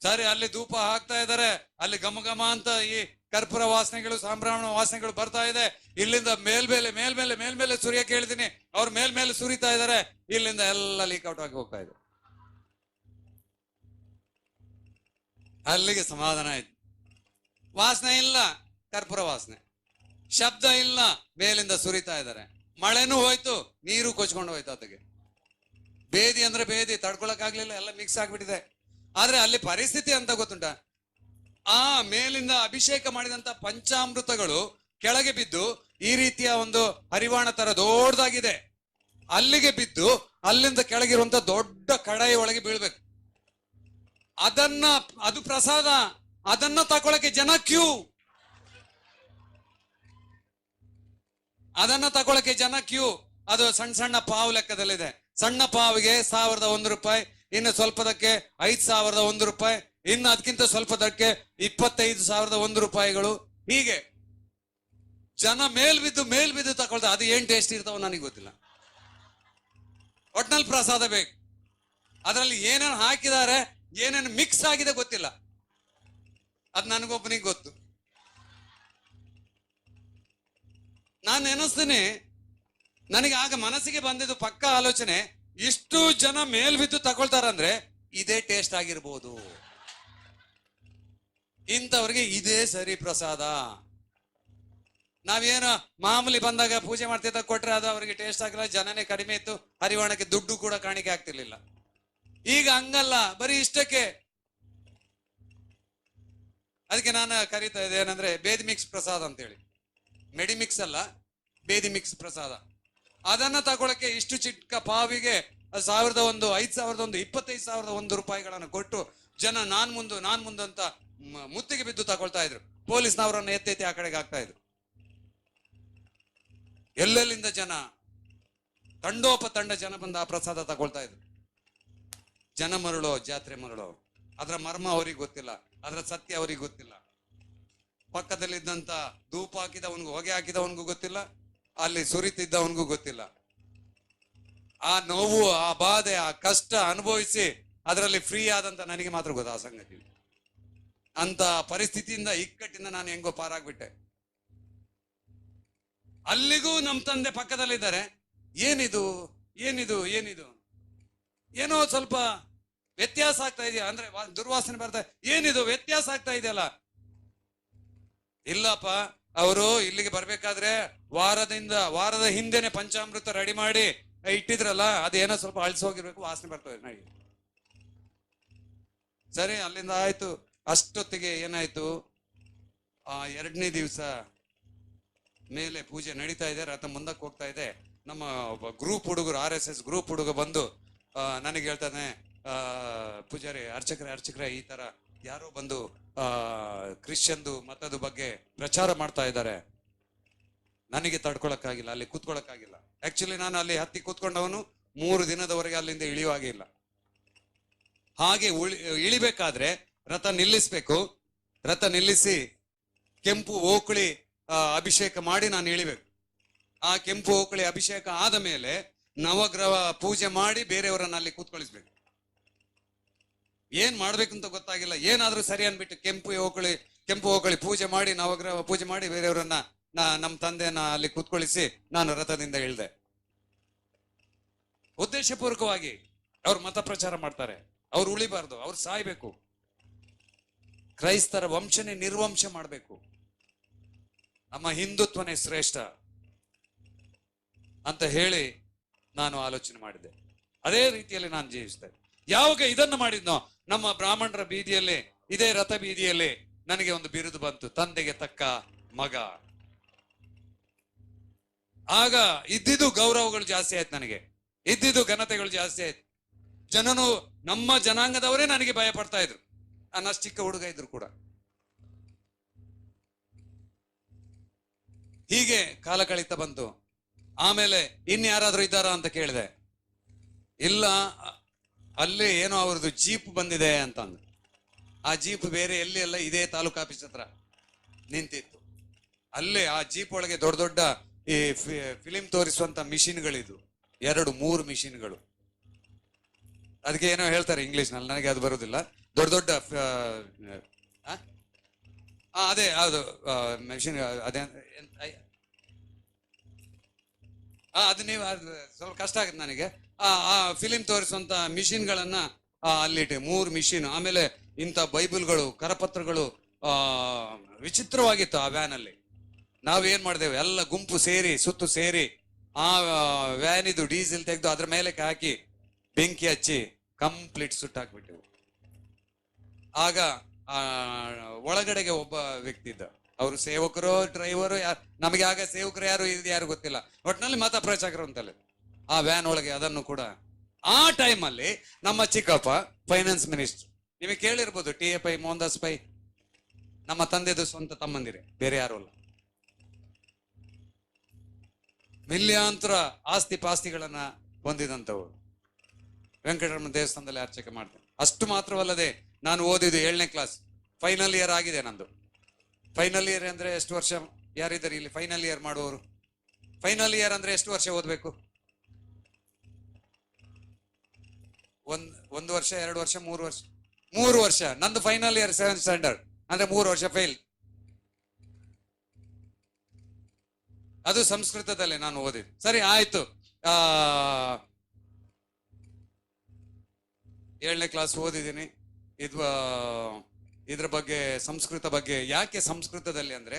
Speaker 1: ಸರಿ, ಅಲ್ಲಿ ಧೂಪ ಹಾಕ್ತಾ ಇದಾರೆ, ಅಲ್ಲಿ ಘಮ ಅಂತ ಈ ಕರ್ಪೂರ ವಾಸನೆಗಳು, ಸಾಂಬ್ರಾಣ ವಾಸನೆಗಳು ಬರ್ತಾ ಇದೆ. ಇಲ್ಲಿಂದ ಮೇಲ್ಮೇಲೆ ಸುರಿಯಕ್ಕೆ ಹೇಳ್ತೀನಿ, ಅವ್ರು ಮೇಲ್ಮೇಲೆ ಸುರಿತಾ ಇದಾರೆ, ಇಲ್ಲಿಂದ ಎಲ್ಲ ಲೀಕ್ ಔಟ್ ಆಗಿ ಹೋಗ್ತಾ ಇದೆ. ಅಲ್ಲಿಗೆ ಸಮಾಧಾನ ಆಯ್ತು. ವಾಸನೆ ಇಲ್ಲ, ಕರ್ಪೂರ ವಾಸನೆ, ಶಬ್ದ ಇಲ್ಲ, ಮೇಲಿಂದ ಸುರಿತಾ ಇದ್ದಾರೆ. ಮಳೆನೂ ಹೋಯ್ತು, ನೀರು ಕೊಚ್ಕೊಂಡು ಹೋಯ್ತು. ಅದಕ್ಕೆ ಬೇದಿ ಅಂದ್ರೆ ಬೇದಿ, ತಡ್ಕೊಳಕ್ ಆಗ್ಲಿಲ್ಲ, ಎಲ್ಲ ಮಿಕ್ಸ್ ಆಗ್ಬಿಟ್ಟಿದೆ. ಆದ್ರೆ ಅಲ್ಲಿ ಪರಿಸ್ಥಿತಿ ಅಂತ ಗೊತ್ತುಂಟ, ಆ ಮೇಲಿಂದ ಅಭಿಷೇಕ ಮಾಡಿದಂತ ಪಂಚಾಮೃತಗಳು ಕೆಳಗೆ ಬಿದ್ದು ಈ ರೀತಿಯ ಒಂದು ಹರಿವಾಣ ತರ ದೊಡ್ಡದಾಗಿದೆ, ಅಲ್ಲಿಗೆ ಬಿದ್ದು ಅಲ್ಲಿಂದ ಕೆಳಗಿರುವಂತ ದೊಡ್ಡ ಕಡಾಯಿ ಒಳಗೆ ಬೀಳ್ಬೇಕು. ಅದು ಪ್ರಸಾದ, ಅದನ್ನ ತಗೊಳಕ್ಕೆ ಜನ ಕ್ಯೂ. ಅದನ್ನ ತಗೊಳಕ್ಕೆ ಜನ ಕ್ಯೂ. ಅದು ಸಣ್ಣ ಸಣ್ಣ ಪಾವು ಲೆಕ್ಕದಲ್ಲಿದೆ. ಸಣ್ಣ ಪಾವಿಗೆ 1001 ರೂಪಾಯಿ, ಇನ್ನು ಸ್ವಲ್ಪದಕ್ಕೆ 5001 ರೂಪಾಯಿ, ಇನ್ನು ಅದಕ್ಕಿಂತ ಸ್ವಲ್ಪದಕ್ಕೆ 25,001 ರೂಪಾಯಿಗಳು. ಹೀಗೆ ಜನ ಮೇಲ್ಬಿದ್ದು ತಗೊಳ್ತಾರೆ. ಅದು ಏನ್ ಟೇಸ್ಟ್ ಇರ್ತಾವ ನನಗೆ ಗೊತ್ತಿಲ್ಲ. ಒಟ್ನಲ್ಲಿ ಪ್ರಸಾದ ಬೇಕು. ಅದರಲ್ಲಿ ಏನೇನು ಹಾಕಿದ್ದಾರೆ, ಏನೇನು ಮಿಕ್ಸ್ ಆಗಿದೆ ಗೊತ್ತಿಲ್ಲ. ಅದ್ ನನಗೊಬ್ಬನಿಗೆ ಗೊತ್ತು. ನಾನು ಎನಿಸ್ತೀನಿ, ನನಗೆ ಆಗ ಮನಸ್ಸಿಗೆ ಬಂದಿದ್ದು ಪಕ್ಕ ಆಲೋಚನೆ, ಇಷ್ಟು ಜನ ಮೇಲ್ಬಿದ್ದು ತಗೊಳ್ತಾರಂದ್ರೆ ಇದೇ ಟೇಸ್ಟ್ ಆಗಿರ್ಬೋದು. ಇಂಥವ್ರಿಗೆ ಇದೇ ಸರಿ ಪ್ರಸಾದ. ನಾವೇನು ಮಾಮೂಲಿ ಬಂದಾಗ ಪೂಜೆ ಮಾಡ್ತಿದ್ದಾಗ ಕೊಟ್ರೆ ಅದು ಅವರಿಗೆ ಟೇಸ್ಟ್ ಆಗಿಲ್ಲ, ಜನನೇ ಕಡಿಮೆ ಇತ್ತು, ಹರಿವಾಣಕ್ಕೆ ದುಡ್ಡು ಕೂಡ ಕಾಣಿಕೆ ಆಗ್ತಿರ್ಲಿಲ್ಲ. ಈಗ ಹಂಗಲ್ಲ, ಬರೀ ಇಷ್ಟಕ್ಕೆ. ಅದಕ್ಕೆ ನಾನು ಕರೀತಾ ಇದ್ದೆ ಏನಂದ್ರೆ ಬೇದಿ ಮಿಕ್ಸ್ ಪ್ರಸಾದ ಅಂತೇಳಿ. ಮೆಡಿ ಮಿಕ್ಸ್ ಅಲ್ಲ, ಬೇದಿ ಮಿಕ್ಸ್ ಪ್ರಸಾದ. ಅದನ್ನ ತಗೊಳಕ್ಕೆ ಇಷ್ಟು ಚಿಕ್ಕ ಪಾವಿಗೆ 1,001, 5,001, 25,001 ರೂಪಾಯಿಗಳನ್ನು ಕೊಟ್ಟು ಜನ ನಾನ್ ಮುಂದು ಅಂತ ಮುತ್ತಿಗೆ ಬಿದ್ದು ತಗೊಳ್ತಾ ಇದ್ರು. ಪೊಲೀಸ್ನವರನ್ನ ಎತ್ತೆತ್ತಿ ಆ ಕಡೆಗೆ ಆಗ್ತಾ ಇದ್ರು. ಎಲ್ಲೆಲ್ಲಿಂದ ಜನ, ತಂಡೋಪತಂಡ ಜನ ಬಂದು ಆ ಪ್ರಸಾದ ತಗೊಳ್ತಾ ಇದ್ರು. ಜನ ಮರಳೋ ಜಾತ್ರೆ ಮರಳೋ, ಅದರ ಮರ್ಮ ಅವ್ರಿಗೆ ಗೊತ್ತಿಲ್ಲ, ಅದರ ಸತ್ಯ ಅವ್ರಿಗೆ ಗೊತ್ತಿಲ್ಲ. ಪಕ್ಕದಲ್ಲಿದ್ದಂತ ಧೂಪ ಹಾಕಿದವನ್ಗೂ ಹೊಗೆ ಹಾಕಿದವನ್ಗೂ ಗೊತ್ತಿಲ್ಲ, ಅಲ್ಲಿ ಸುರಿತಿದ್ದವನ್ಗೂ ಗೊತ್ತಿಲ್ಲ. ಆ ನೋವು, ಆ ಬಾಧೆ, ಆ ಕಷ್ಟ ಅನುಭವಿಸಿ ಅದರಲ್ಲಿ ಫ್ರೀ ಆದಂತ ನನಗೆ ಮಾತ್ರ ಗೊತ್ತ ಆ ಸಂಗತಿ. ಅಂತ ಪರಿಸ್ಥಿತಿಯಿಂದ, ಇಕ್ಕಟ್ಟಿಂದ ನಾನು ಹೆಂಗೋ ಪಾರಾಗ್ಬಿಟ್ಟೆ. ಅಲ್ಲಿಗೂ ನಮ್ಮ ತಂದೆ ಪಕ್ಕದಲ್ಲಿದ್ದಾರೆ. ಏನಿದು ಏನಿದು ಏನಿದು ಏನೋ ಸ್ವಲ್ಪ ವ್ಯತ್ಯಾಸ ಆಗ್ತಾ ಇದೆಯಾ ಅಂದ್ರೆ ದುರ್ವಾಸನೆ ಬರ್ತಾ, ಏನಿದು ವ್ಯತ್ಯಾಸ ಆಗ್ತಾ ಇದೆಯಲ್ಲ. ಇಲ್ಲಪ್ಪ, ಅವರು ಇಲ್ಲಿಗೆ ಬರ್ಬೇಕಾದ್ರೆ ವಾರದ ಹಿಂದೆನೆ ಪಂಚಾಮೃತ ರೆಡಿ ಮಾಡಿ ಇಟ್ಟಿದ್ರಲ್ಲ, ಅದೇನೋ ಸ್ವಲ್ಪ ಅಳಿಸೋಗಿರ್ಬೇಕು, ವಾಸನೆ ಬರ್ತದೆ ನನಗೆ. ಸರಿ, ಅಲ್ಲಿಂದ ಆಯ್ತು. ಅಷ್ಟೊತ್ತಿಗೆ ಏನಾಯ್ತು, 2ನೇ ದಿವಸ ಮೇಲೆ ಪೂಜೆ ನಡೀತಾ ಇದೆ, ರಥ ಮುಂದಕ್ಕೆ ಹೋಗ್ತಾ ಇದೆ. ನಮ್ಮ ಗ್ರೂಪ್ ಹುಡುಗರು, RSS ಗ್ರೂಪ್ ಹುಡುಗ ಬಂದು ನನಗೆ ಹೇಳ್ತಾನೆ, ಪೂಜಾರಿ ಅರ್ಚಕರೇ ಈ ತರ ಯಾರೋ ಬಂದು ಕ್ರಿಶ್ಚಿಯನ್ದು ಮತದ ಬಗ್ಗೆ ಪ್ರಚಾರ ಮಾಡ್ತಾ ಇದ್ದಾರೆ. ನನಗೆ ತಡ್ಕೊಳಕ್ಕಾಗಿಲ್ಲ, ಅಲ್ಲಿ ಕೂತ್ಕೊಳಕ್ಕಾಗಿಲ್ಲ. ಆಕ್ಚುಲಿ ನಾನು ಅಲ್ಲಿ ಹತ್ತಿ ಕೂತ್ಕೊಂಡವನು 3 ದಿನದವರೆಗೆ ಅಲ್ಲಿಂದ ಇಳಿಯುವಾಗೇ ಇಲ್ಲ. ಹಾಗೆ ಇಳಿಬೇಕಾದ್ರೆ ರಥ ನಿಲ್ಲಿಸ್ಬೇಕು. ರಥ ನಿಲ್ಲಿಸಿ ಕೆಂಪು ಓಕುಳಿ ಅಭಿಷೇಕ ಮಾಡಿ ನಾನು ಇಳಿಬೇಕು. ಆ ಕೆಂಪು ಓಕುಳಿ ಅಭಿಷೇಕ ಆದ ಮೇಲೆ ನವಗ್ರಹ ಪೂಜೆ ಮಾಡಿ ಬೇರೆಯವರನ್ನ ಅಲ್ಲಿ ಕೂತ್ಕೊಳಿಸ್ಬೇಕು. ಏನ್ ಮಾಡ್ಬೇಕಂತ ಗೊತ್ತಾಗಿಲ್ಲ. ಏನಾದ್ರೂ ಸರಿ ಅನ್ಬಿಟ್ಟು ಕೆಂಪು ಓಕುಳಿ ಪೂಜೆ ಮಾಡಿ, ನವಗ್ರಹ ಪೂಜೆ ಮಾಡಿ ಬೇರೆಯವರನ್ನ ನಮ್ಮ ತಂದೆಯನ್ನ ಅಲ್ಲಿ ಕೂತ್ಕೊಳಿಸಿ ನಾನು ರಥದಿಂದ ಇಳಿದೆ. ಉದ್ದೇಶಪೂರ್ವಕವಾಗಿ ಅವ್ರು ಮತ ಪ್ರಚಾರ ಮಾಡ್ತಾರೆ. ಅವ್ರು ಉಳಿಬಾರ್ದು, ಅವ್ರು ಸಾಯ್ಬೇಕು, ಕ್ರೈಸ್ತರ ವಂಶನೇ ನಿರ್ವಂಶ ಮಾಡ್ಬೇಕು, ನಮ್ಮ ಹಿಂದುತ್ವನೇ ಶ್ರೇಷ್ಠ ಅಂತ ಹೇಳಿ ನಾನು ಆಲೋಚನೆ ಮಾಡಿದ್ದೆ. ಅದೇ ರೀತಿಯಲ್ಲಿ ನಾನು ಜೀವಿಸಿದೆ. ಯಾವಾಗ ಇದನ್ನು ಮಾಡಿದ್ನೋ, ನಮ್ಮ ಬ್ರಾಹ್ಮಣರ ಬೀದಿಯಲ್ಲಿ, ಇದೇ ರಥ ಬೀದಿಯಲ್ಲಿ ನನಗೆ ಒಂದು ಬಿರುದು ಬಂತು, ತಂದೆಗೆ ತಕ್ಕ ಮಗ. ಆಗ ಇದ್ದಿದ್ದು ಗೌರವಗಳು ಜಾಸ್ತಿ ಆಯ್ತು, ನನಗೆ ಇದ್ದಿದ್ದು ಘನತೆಗಳು ಜಾಸ್ತಿ ಆಯ್ತು. ಜನನು, ನಮ್ಮ ಜನಾಂಗದವರೇ ನನಗೆ ಭಯ ಪಡ್ತಾ ಇದ್ರು, ಅನ್ನಷ್ಟು ಚಿಕ್ಕ ಹುಡುಗ ಇದ್ರು ಕೂಡ. ಹೀಗೆ ಕಾಲ ಕಳೀತಾ ಬಂತು. ಆಮೇಲೆ ಇನ್ಯಾರಾದ್ರೂ ಇದ್ದಾರಾ ಅಂತ ಕೇಳಿದೆ. ಇಲ್ಲ, ಅಲ್ಲಿ ಏನೋ ಅವ್ರದ್ದು ಜೀಪ್ ಬಂದಿದೆ ಅಂತಂದು. ಆ ಜೀಪ್ ಬೇರೆ ಎಲ್ಲಿ ಅಲ್ಲ, ಇದೇ ತಾಲೂಕು ಆಫೀಸ್ ಹತ್ರ ನಿಂತಿತ್ತು. ಅಲ್ಲೇ ಆ ಜೀಪ್ ಒಳಗೆ ದೊಡ್ಡ ದೊಡ್ಡ ಈ ಫಿಲಿಂ ತೋರಿಸುವಂತ ಮಿಷಿನ್ಗಳಿದ್ವು, 2-3 ಮಿಷಿನ್ಗಳು. ಅದಕ್ಕೆ ಏನೋ ಹೇಳ್ತಾರೆ ಇಂಗ್ಲಿಷ್ ನಲ್ಲಿ, ನನಗೆ ಅದು ಬರುದಿಲ್ಲ. ದೊಡ್ಡ ದೊಡ್ಡ ಅದೇ ಅದು ಮಿಷಿನ್, ಅದೇ ಅದು ನೀವು ಸ್ವಲ್ಪ ಕಷ್ಟ ಆಗುತ್ತೆ ನನಗೆ. ಆ ಫಿಲಿಂ ತೋರಿಸುವಂತ ಮಿಷಿನ್ಗಳನ್ನ ಅಲ್ಲಿಟ್ಟೆ, 3 ಮಿಷಿನ್. ಆಮೇಲೆ ಇಂಥ ಬೈಬಲ್ಗಳು, ಕರಪತ್ರಗಳು ವಿಚಿತ್ರವಾಗಿತ್ತು ಆ ವ್ಯಾನ್ ಅಲ್ಲಿ. ನಾವೇನ್ ಮಾಡಿದೆವು, ಎಲ್ಲ ಗುಂಪು ಸೇರಿ, ಸುತ್ತು ಸೇರಿ ಆ ವ್ಯಾನ್ ಇದು ಡೀಸೆಲ್ ತೆಗೆದು ಅದ್ರ ಮೇಲೆ ಹಾಕಿ ಬೆಂಕಿ ಹಚ್ಚಿ ಕಂಪ್ಲೀಟ್ ಸುಟ್ಟಾಕ್ಬಿಟ್ಟೆವು. ಆಗ ಒಳಗಡೆಗೆ ಒಬ್ಬ ವ್ಯಕ್ತಿ ಇದ್ದ. ಅವರು ಸೇವಕರು, ಡ್ರೈವರು, ನಮಗೆ ಆಗ ಸೇವಕರು ಯಾರು ಗೊತ್ತಿಲ್ಲ. ಒಟ್ಟಿನಲ್ಲಿ ಮತ ಪ್ರಚಾರಕರು ಅಂತಲೇ ಆ ವ್ಯಾನ್ ಒಳಗೆ. ಅದನ್ನು ಕೂಡ ಆ ಟೈಮಲ್ಲಿ ನಮ್ಮ ಚಿಕ್ಕಪ್ಪ ಫೈನಾನ್ಸ್ ಮಿನಿಸ್ಟರ್, ನಿಮಗೆ ಕೇಳಿರ್ಬೋದು, TFI ಮೋಹನ್ ದಾಸ್ ಪೈ ನಮ್ಮ ತಂದೆದು ಸ್ವಂತ ತಮ್ಮಂದಿರೇ, ಬೇರೆ ಯಾರು ಅಲ್ಲ. ಮಿಲಿಯಾಂತರ ಆಸ್ತಿ ಪಾಸ್ತಿಗಳನ್ನ ಹೊಂದಿದಂಥವ್ರು. ವೆಂಕಟರಮಣ ದೇವಸ್ಥಾನದಲ್ಲಿ ಅರ್ಚಕ ಮಾಡ್ತೇನೆ. ಅಷ್ಟು ಮಾತ್ರವಲ್ಲದೆ ನಾನು ಓದಿದ್ದು 7ನೇ ಕ್ಲಾಸ್, ಫೈನಲ್ ಇಯರ್ ಆಗಿದೆ ನಂದು. ಫೈನಲ್ ಇಯರ್ ಅಂದ್ರೆ ಎಷ್ಟು ವರ್ಷ? ಯಾರಿದ್ದಾರೆ ಇಲ್ಲಿ ಫೈನಲ್ ಇಯರ್ ಮಾಡುವವರು? ಫೈನಲ್ ಇಯರ್ ಅಂದ್ರೆ ಎಷ್ಟು ವರ್ಷ ಓದ್ಬೇಕು? ಒಂದು ವರ್ಷ, 2 ವರ್ಷ, 3 ವರ್ಷ? 3 ವರ್ಷ. ನಂದು ಫೈನಲ್ ಇಯರ್ 7th ಸ್ಟ್ಯಾಂಡರ್ಡ್ ಅಂದ್ರೆ 3 ವರ್ಷ ಫೇಲ್. ಅದು ಸಂಸ್ಕೃತದಲ್ಲಿ ನಾನು ಓದಿದ್ದು. ಸರಿ, ಆಯ್ತು. 7ನೇ ಕ್ಲಾಸ್ ಓದಿದ್ದೀನಿ. ಇದ್ರ ಬಗ್ಗೆ, ಸಂಸ್ಕೃತ ಬಗ್ಗೆ. ಯಾಕೆ ಸಂಸ್ಕೃತದಲ್ಲಿ ಅಂದ್ರೆ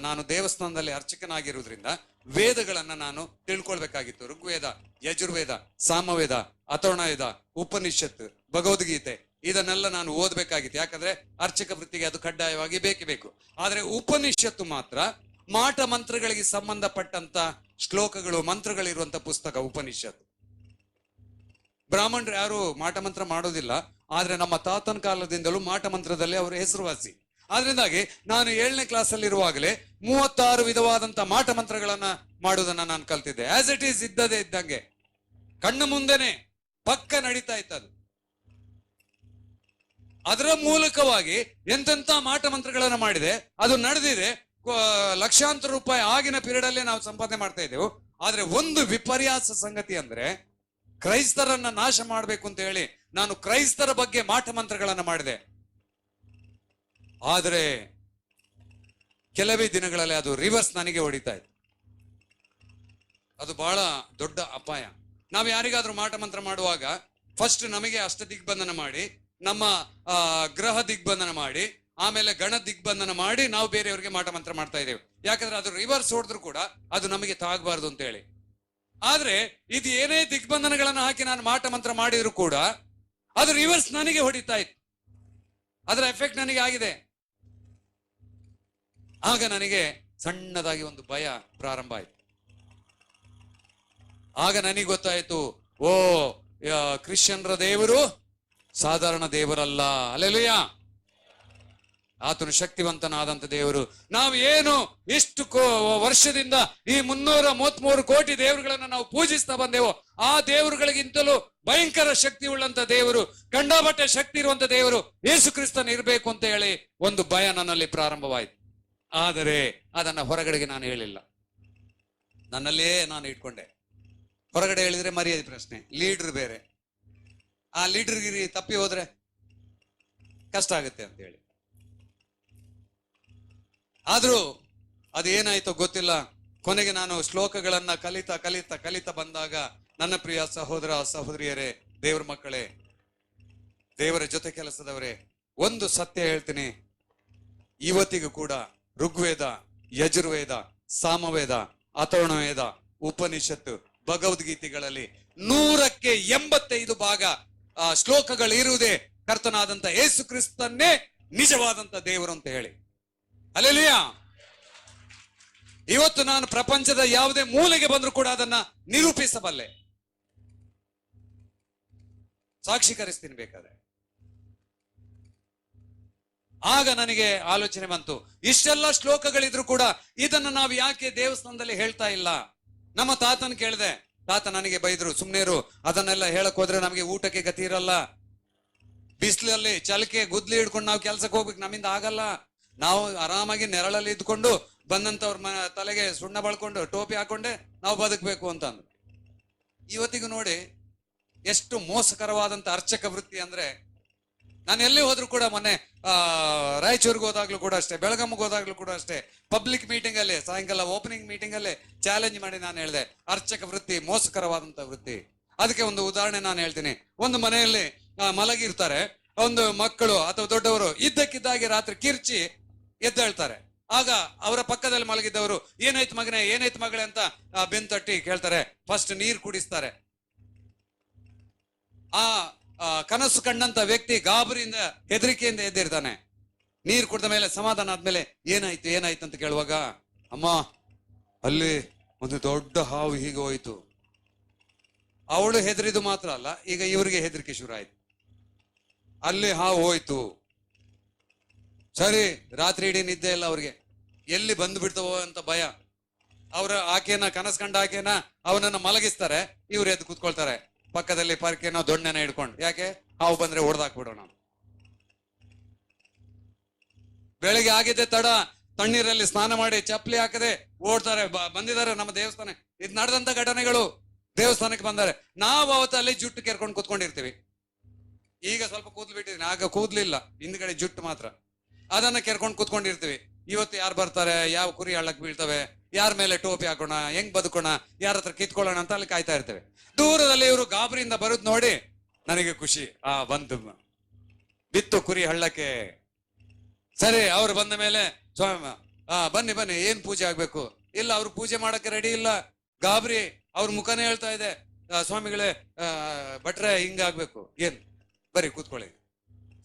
Speaker 1: ನಾನು ದೇವಸ್ಥಾನದಲ್ಲಿ ಅರ್ಚಕನಾಗಿರುವುದರಿಂದ ವೇದಗಳನ್ನ ನಾನು ತಿಳ್ಕೊಳ್ಬೇಕಾಗಿತ್ತು. ಋಗ್ವೇದ, ಯಜುರ್ವೇದ, ಸಾಮವೇದ, ಅಥರ್ವಣವೇದ, ಉಪನಿಷತ್, ಭಗವದ್ಗೀತೆ ಇದನ್ನೆಲ್ಲ ನಾನು ಓದ್ಬೇಕಾಗಿತ್ತು. ಯಾಕಂದ್ರೆ ಅರ್ಚಕ ವೃತ್ತಿಗೆ ಅದು ಕಡ್ಡಾಯವಾಗಿ ಬೇಕೇ ಬೇಕು. ಆದ್ರೆ ಉಪನಿಷತ್ತು ಮಾತ್ರ ಮಾಟ ಮಂತ್ರಗಳಿಗೆ ಸಂಬಂಧಪಟ್ಟಂತ ಶ್ಲೋಕಗಳು, ಮಂತ್ರಗಳಿರುವಂತ ಪುಸ್ತಕ ಉಪನಿಷತ್ತು. ಬ್ರಾಹ್ಮಣರು ಯಾರು ಮಾಟ ಮಂತ್ರ ಮಾಡೋದಿಲ್ಲ, ಆದ್ರೆ ನಮ್ಮ ತಾತನ ಕಾಲದಿಂದಲೂ ಮಾಟ ಮಂತ್ರದಲ್ಲಿ ಅವರು ಹೆಸರುವಾಸಿ. ಆದ್ರಿಂದಾಗಿ ನಾನು 7ನೇ ಕ್ಲಾಸ್ ಅಲ್ಲಿ ಇರುವಾಗಲೇ 36 ವಿಧವಾದಂತ ಮಾಟ ಮಂತ್ರಗಳನ್ನ ಮಾಡುವುದನ್ನ ನಾನು ಕಲ್ತಿದ್ದೆ. ಆಸ್ ಇಟ್ ಈಸ್, ಇದ್ದದೇ ಇದ್ದಂಗೆ ಕಣ್ಣು ಮುಂದೆನೆ ಪಕ್ಕ ನಡೀತಾ ಇತ್ತದು. ಅದರ ಮೂಲಕವಾಗಿ ಎಂತೆಂತ ಮಾಟ ಮಂತ್ರಗಳನ್ನ ಮಾಡಿದೆ, ಅದು ನಡೆದಿದೆ. ಲಕ್ಷಾಂತರ ರೂಪಾಯಿ ಆಗಿನ ಪೀರಿಯಡ್ ಅಲ್ಲೇ ನಾವು ಸಂಪಾದನೆ ಮಾಡ್ತಾ ಇದ್ದೆವು. ಆದ್ರೆ ಒಂದು ವಿಪರ್ಯಾಸ ಸಂಗತಿ ಅಂದ್ರೆ, ಕ್ರೈಸ್ತರನ್ನ ನಾಶ ಮಾಡ್ಬೇಕು ಅಂತ ಹೇಳಿ ನಾನು ಕ್ರೈಸ್ತರ ಬಗ್ಗೆ ಮಾಟ ಮಂತ್ರಗಳನ್ನ ಮಾಡಿದೆ. ಆದ್ರೆ ಕೆಲವೇ ದಿನಗಳಲ್ಲಿ ಅದು ರಿವರ್ಸ್ ನನಗೆ ಹೊಡಿತಾ ಇತ್ತು. ಅದು ಬಹಳ ದೊಡ್ಡ ಅಪಾಯ. ನಾವು ಯಾರಿಗಾದ್ರೂ ಮಾಟ ಮಂತ್ರ ಮಾಡುವಾಗ ಫಸ್ಟ್ ನಮಗೆ ಅಷ್ಟ ದಿಗ್ಬಂಧನ ಮಾಡಿ, ನಮ್ಮ ಗ್ರಹ ದಿಗ್ಬಂಧನ ಮಾಡಿ, ಆಮೇಲೆ ಗಣ ದಿಗ್ಬಂಧನ ಮಾಡಿ ನಾವು ಬೇರೆಯವರಿಗೆ ಮಾಟ ಮಂತ್ರ ಮಾಡ್ತಾ ಇದ್ದೇವೆ. ಯಾಕಂದ್ರೆ ಅದು ರಿವರ್ಸ್ ಹೊಡೆದ್ರು ಕೂಡ ಅದು ನಮಗೆ ತಾಗಬಾರ್ದು ಅಂತ ಹೇಳಿ. ಆದ್ರೆ ಇದು ಏನೇ ದಿಗ್ಬಂಧನಗಳನ್ನ ಹಾಕಿ ನಾನು ಮಾಟ ಮಂತ್ರ ಮಾಡಿದ್ರು ಕೂಡ ಅದು ರಿವರ್ಸ್ ನನಗೆ ಹೊಡಿತಾ ಇತ್ತು. ಅದರ ಎಫೆಕ್ಟ್ ನನಗೆ ಆಗಿದೆ. ಆಗ ನನಗೆ ಸಣ್ಣದಾಗಿ ಒಂದು ಭಯ ಪ್ರಾರಂಭ ಆಯ್ತು. ಆಗ ನನಗೆ ಗೊತ್ತಾಯ್ತು, ಓ ಕ್ರಿಶ್ಚಿಯನ್ರ ದೇವರು ಸಾಧಾರಣ ದೇವರಲ್ಲ. ಅಲ್ಲೆಲೂಯ. ಆತನು ಶಕ್ತಿವಂತನಾದಂತ ದೇವರು. ನಾವು ಏನು ಇಷ್ಟು ವರ್ಷದಿಂದ ಈ 333 ಕೋಟಿ ದೇವರುಗಳನ್ನ ನಾವು ಪೂಜಿಸ್ತಾ ಬಂದೆವೋ, ಆ ದೇವರುಗಳಿಗಿಂತಲೂ ಭಯಂಕರ ಶಕ್ತಿ ಉಳ್ಳಂತ ದೇವರು, ಕಂಡಾಪಟ್ಟೆ ಶಕ್ತಿ ಇರುವಂತ ದೇವರು ಯೇಸು ಕ್ರಿಸ್ತನ್ ಇರಬೇಕು ಅಂತ ಹೇಳಿ ಒಂದು ಭಯ ನನ್ನಲ್ಲಿ ಪ್ರಾರಂಭವಾಯಿತು. ಆದರೆ ಅದನ್ನ ಹೊರಗಡೆಗೆ ನಾನು ಹೇಳಿಲ್ಲ, ನನ್ನಲ್ಲೇ ನಾನು ಇಟ್ಕೊಂಡೆ. ಹೊರಗಡೆ ಹೇಳಿದ್ರೆ ಮರ್ಯಾದೆ ಪ್ರಶ್ನೆ, ಲೀಡರ್ ಬೇರೆ. ಆ ಲೀಡರ್ಗಿರಿ ತಪ್ಪಿ ಹೋದ್ರೆ ಕಷ್ಟ ಆಗುತ್ತೆ ಅಂತ ಹೇಳಿ. ಆದ್ರೂ ಅದೇನಾಯ್ತೋ ಗೊತ್ತಿಲ್ಲ. ಕೊನೆಗೆ ನಾನು ಶ್ಲೋಕಗಳನ್ನ ಕಲಿತಾ ಕಲಿತಾ ಕಲಿತಾ ಬಂದಾಗ, ನನ್ನ ಪ್ರಿಯ ಸಹೋದರ ಸಹೋದರಿಯರೇ, ದೇವರ ಮಕ್ಕಳೇ, ದೇವರ ಜೊತೆ ಕೆಲಸದವರೇ, ಒಂದು ಸತ್ಯ ಹೇಳ್ತೀನಿ. ಇವತ್ತಿಗೂ ಕೂಡ ಋಗ್ವೇದ, ಯಜುರ್ವೇದ, ಸಾಮವೇದ, ಅಥರ್ವಣವೇದ, ಉಪನಿಷತ್ತು, ಭಗವದ್ಗೀತೆಗಳಲ್ಲಿ 100ಕ್ಕೆ 85 ಭಾಗ ಶ್ಲೋಕಗಳು ಇರುವುದೇ ಕರ್ತನಾದಂತ ಯೇಸು ಕ್ರಿಸ್ತನ್ನೇ ನಿಜವಾದಂತ ದೇವರು ಅಂತ ಹೇಳಿ. ಹಲ್ಲೆಲೂಯ. ಇವತ್ತು ನಾನು ಪ್ರಪಂಚದ ಯಾವುದೇ ಮೂಲೆಗೆ ಬಂದರೂ ಕೂಡ ಅದನ್ನ ನಿರೂಪಿಸಬಲ್ಲೆ, ಸಾಕ್ಷೀಕರಿಸ್ತೀನಿ ಬೇಕಾದ್ರೆ. ಆಗ ನನಗೆ ಆಲೋಚನೆ ಬಂತು, ಇಷ್ಟೆಲ್ಲ ಶ್ಲೋಕಗಳಿದ್ರು ಕೂಡ ಇದನ್ನ ನಾವು ಯಾಕೆ ದೇವಸ್ಥಾನದಲ್ಲಿ ಹೇಳ್ತಾ ಇಲ್ಲ? ನಮ್ಮ ತಾತನ ಕೇಳಿದೆ. ತಾತ ನನಗೆ ಬೈದ್ರು, ಸುಮ್ನೇರು, ಅದನ್ನೆಲ್ಲ ಹೇಳಕ್ ಹೋದ್ರೆ ನಮಗೆ ಊಟಕ್ಕೆ ಗತಿ ಇರಲ್ಲ. ಬಿಸಿಲಲ್ಲಿ ಚಲಕೆ ಗುದ್ಲಿ ಹಿಡ್ಕೊಂಡು ನಾವು ಕೆಲ್ಸಕ್ಕೆ ಹೋಗ್ಬೇಕು, ನಮ್ಮಿಂದ ಆಗಲ್ಲ. ನಾವು ಆರಾಮಾಗಿ ನೆರಳಲ್ಲಿ ಇದ್ಕೊಂಡು ಬಂದಂತವ್ರ ತಲೆಗೆ ಸುಣ್ಣ ಬಳ್ಕೊಂಡು ಟೋಪಿ ಹಾಕೊಂಡೆ ನಾವು ಬದುಕಬೇಕು ಅಂತ ಅಂದ್ರು. ಇವತ್ತಿಗೂ ನೋಡಿ ಎಷ್ಟು ಮೋಸಕರವಾದಂತ ಅರ್ಚಕ ವೃತ್ತಿ ಅಂದ್ರೆ, ನಾನು ಎಲ್ಲಿ ಹೋದ್ರು ಕೂಡ, ಮೊನ್ನೆ ರಾಯಚೂರ್ಗೆ ಹೋದಾಗ್ಲೂ ಕೂಡ ಅಷ್ಟೇ, ಬೆಳಗಾವಿಗೆ ಹೋದಾಗ್ಲೂ ಕೂಡ ಅಷ್ಟೇ, ಪಬ್ಲಿಕ್ ಮೀಟಿಂಗ್ ಅಲ್ಲಿ ಸಾಯಂಕಾಲ ಓಪನಿಂಗ್ ಮೀಟಿಂಗ್ ಅಲ್ಲಿ ಚಾಲೆಂಜ್ ಮಾಡಿ ನಾನು ಹೇಳಿದೆ, ಅರ್ಚಕ ವೃತ್ತಿ ಮೋಸಕರವಾದಂತ ವೃತ್ತಿ. ಅದಕ್ಕೆ ಒಂದು ಉದಾಹರಣೆ ನಾನು ಹೇಳ್ತೀನಿ. ಒಂದು ಮನೆಯಲ್ಲಿ ಮಲಗಿರ್ತಾರೆ, ಒಂದು ಮಕ್ಕಳು ಅಥವಾ ದೊಡ್ಡವರು ಇದ್ದಕ್ಕಿದ್ದಾಗಿ ರಾತ್ರಿ ಕಿರ್ಚಿ ಎದ್ದೇಳ್ತಾರೆ. ಆಗ ಅವರ ಪಕ್ಕದಲ್ಲಿ ಮಲಗಿದ್ದವರು, ಏನಾಯ್ತು ಮಗನೇ, ಏನಾಯ್ತು ಮಗಳೇ ಅಂತ ಬೆನ್ ತಟ್ಟಿ ಕೇಳ್ತಾರೆ. ಫಸ್ಟ್ ನೀರು ಕುಡಿಸ್ತಾರೆ. ಆ ಕನಸು ಕಂಡಂತ ವ್ಯಕ್ತಿ ಗಾಬರಿಯಿಂದ, ಹೆದರಿಕೆಯಿಂದ ಎದ್ದಿರ್ತಾನೆ. ನೀರು ಕುಡಿದ ಮೇಲೆ ಸಮಾಧಾನ ಆದ್ಮೇಲೆ ಏನಾಯ್ತು ಏನಾಯ್ತು ಅಂತ ಕೇಳುವಾಗ, ಅಮ್ಮ ಅಲ್ಲಿ ಒಂದು ದೊಡ್ಡ ಹಾವು ಹೀಗೆ ಹೋಯ್ತು. ಅವಳು ಹೆದರಿದು ಮಾತ್ರ ಅಲ್ಲ, ಈಗ ಇವರಿಗೆ ಹೆದರಿಕೆ ಶುರು ಆಯ್ತು. ಅಲ್ಲಿ ಹಾವು ಹೋಯ್ತು. ಸರಿ, ರಾತ್ರಿ ಇಡೀ ನಿದ್ದೆ ಇಲ್ಲ ಅವ್ರಿಗೆ, ಎಲ್ಲಿ ಬಂದು ಬಿಡ್ತವೋ ಅಂತ ಭಯ. ಆಕೆನ ಕನಸ್ ಕಂಡ ಆಕೆನ ಅವನನ್ನ ಮಲಗಿಸ್ತಾರೆ, ಇವ್ರು ಎದ್ದು ಕೂತ್ಕೊಳ್ತಾರೆ ಪಕ್ಕದಲ್ಲಿ ಪರ್ಕೆನೋ ದೊಣ್ಣೆನ ಹಿಡ್ಕೊಂಡು. ಯಾಕೆ? ಹಾವು ಬಂದ್ರೆ ಹೊಡೆದಾಕ್ಬಿಡೋಣ. ಬೆಳಿಗ್ಗೆ ಆಗಿದ್ದೆ ತಡ, ತಣ್ಣೀರಲ್ಲಿ ಸ್ನಾನ ಮಾಡಿ ಚಪ್ಪಲಿ ಹಾಕದೆ ಓಡ್ತಾರೆ. ಬಂದಿದ್ದಾರೆ ನಮ್ಮ ದೇವಸ್ಥಾನ, ಇದು ನಡೆದಂತ ಘಟನೆಗಳು. ದೇವಸ್ಥಾನಕ್ಕೆ ಬಂದಾರೆ, ನಾವು ಅವತ್ತು ಅಲ್ಲಿ ಜುಟ್ಟು ಕೆರ್ಕೊಂಡು ಕೂತ್ಕೊಂಡಿರ್ತೀವಿ. ಈಗ ಸ್ವಲ್ಪ ಕೂದ್ಲು ಬಿಟ್ಟಿದ್ದೀನಿ, ಆಗ ಕೂದ್ಲಿಲ್ಲ, ಹಿಂದ್ಗಡೆ ಜುಟ್ಟು ಮಾತ್ರ. ಅದನ್ನ ಕೆರ್ಕೊಂಡು ಕೂತ್ಕೊಂಡಿರ್ತೀವಿ. ಇವತ್ತು ಯಾರು ಬರ್ತಾರೆ, ಯಾವ ಕುರಿ ಹಳ್ಳಕ್ ಬೀಳ್ತವೆ, ಯಾರ ಮೇಲೆ ಟೋಪಿ ಹಾಕೋಣ, ಹೆಂಗ್ ಬದುಕೋಣ, ಯಾರ ಹತ್ರ ಕಿತ್ಕೊಳ್ಳೋಣ ಅಂತ ಅಲ್ಲಿ ಕಾಯ್ತಾ ಇರ್ತೇವೆ. ದೂರದಲ್ಲಿ ಇವರು ಗಾಬರಿಯಿಂದ ಬರುದ್ ನೋಡಿ ನನಗೆ ಖುಷಿ. ಬಂತು, ಬಿತ್ತು ಕುರಿ ಹಳ್ಳಕ್ಕೆ. ಸರಿ, ಅವ್ರು ಬಂದ ಮೇಲೆ ಸ್ವಾಮಿ ಬನ್ನಿ ಬನ್ನಿ, ಏನ್ ಪೂಜೆ ಆಗ್ಬೇಕು? ಇಲ್ಲ, ಅವ್ರು ಪೂಜೆ ಮಾಡಕ್ಕೆ ರೆಡಿ ಇಲ್ಲ, ಗಾಬರಿ. ಅವ್ರ ಮುಖನೇ ಹೇಳ್ತಾ ಇದೆ, ಸ್ವಾಮಿಗಳೇ ಭಟ್ರೆ ಹಿಂಗಾಗ್ಬೇಕು. ಏನ್, ಬರೀ ಕೂತ್ಕೊಳ್ಳಿ.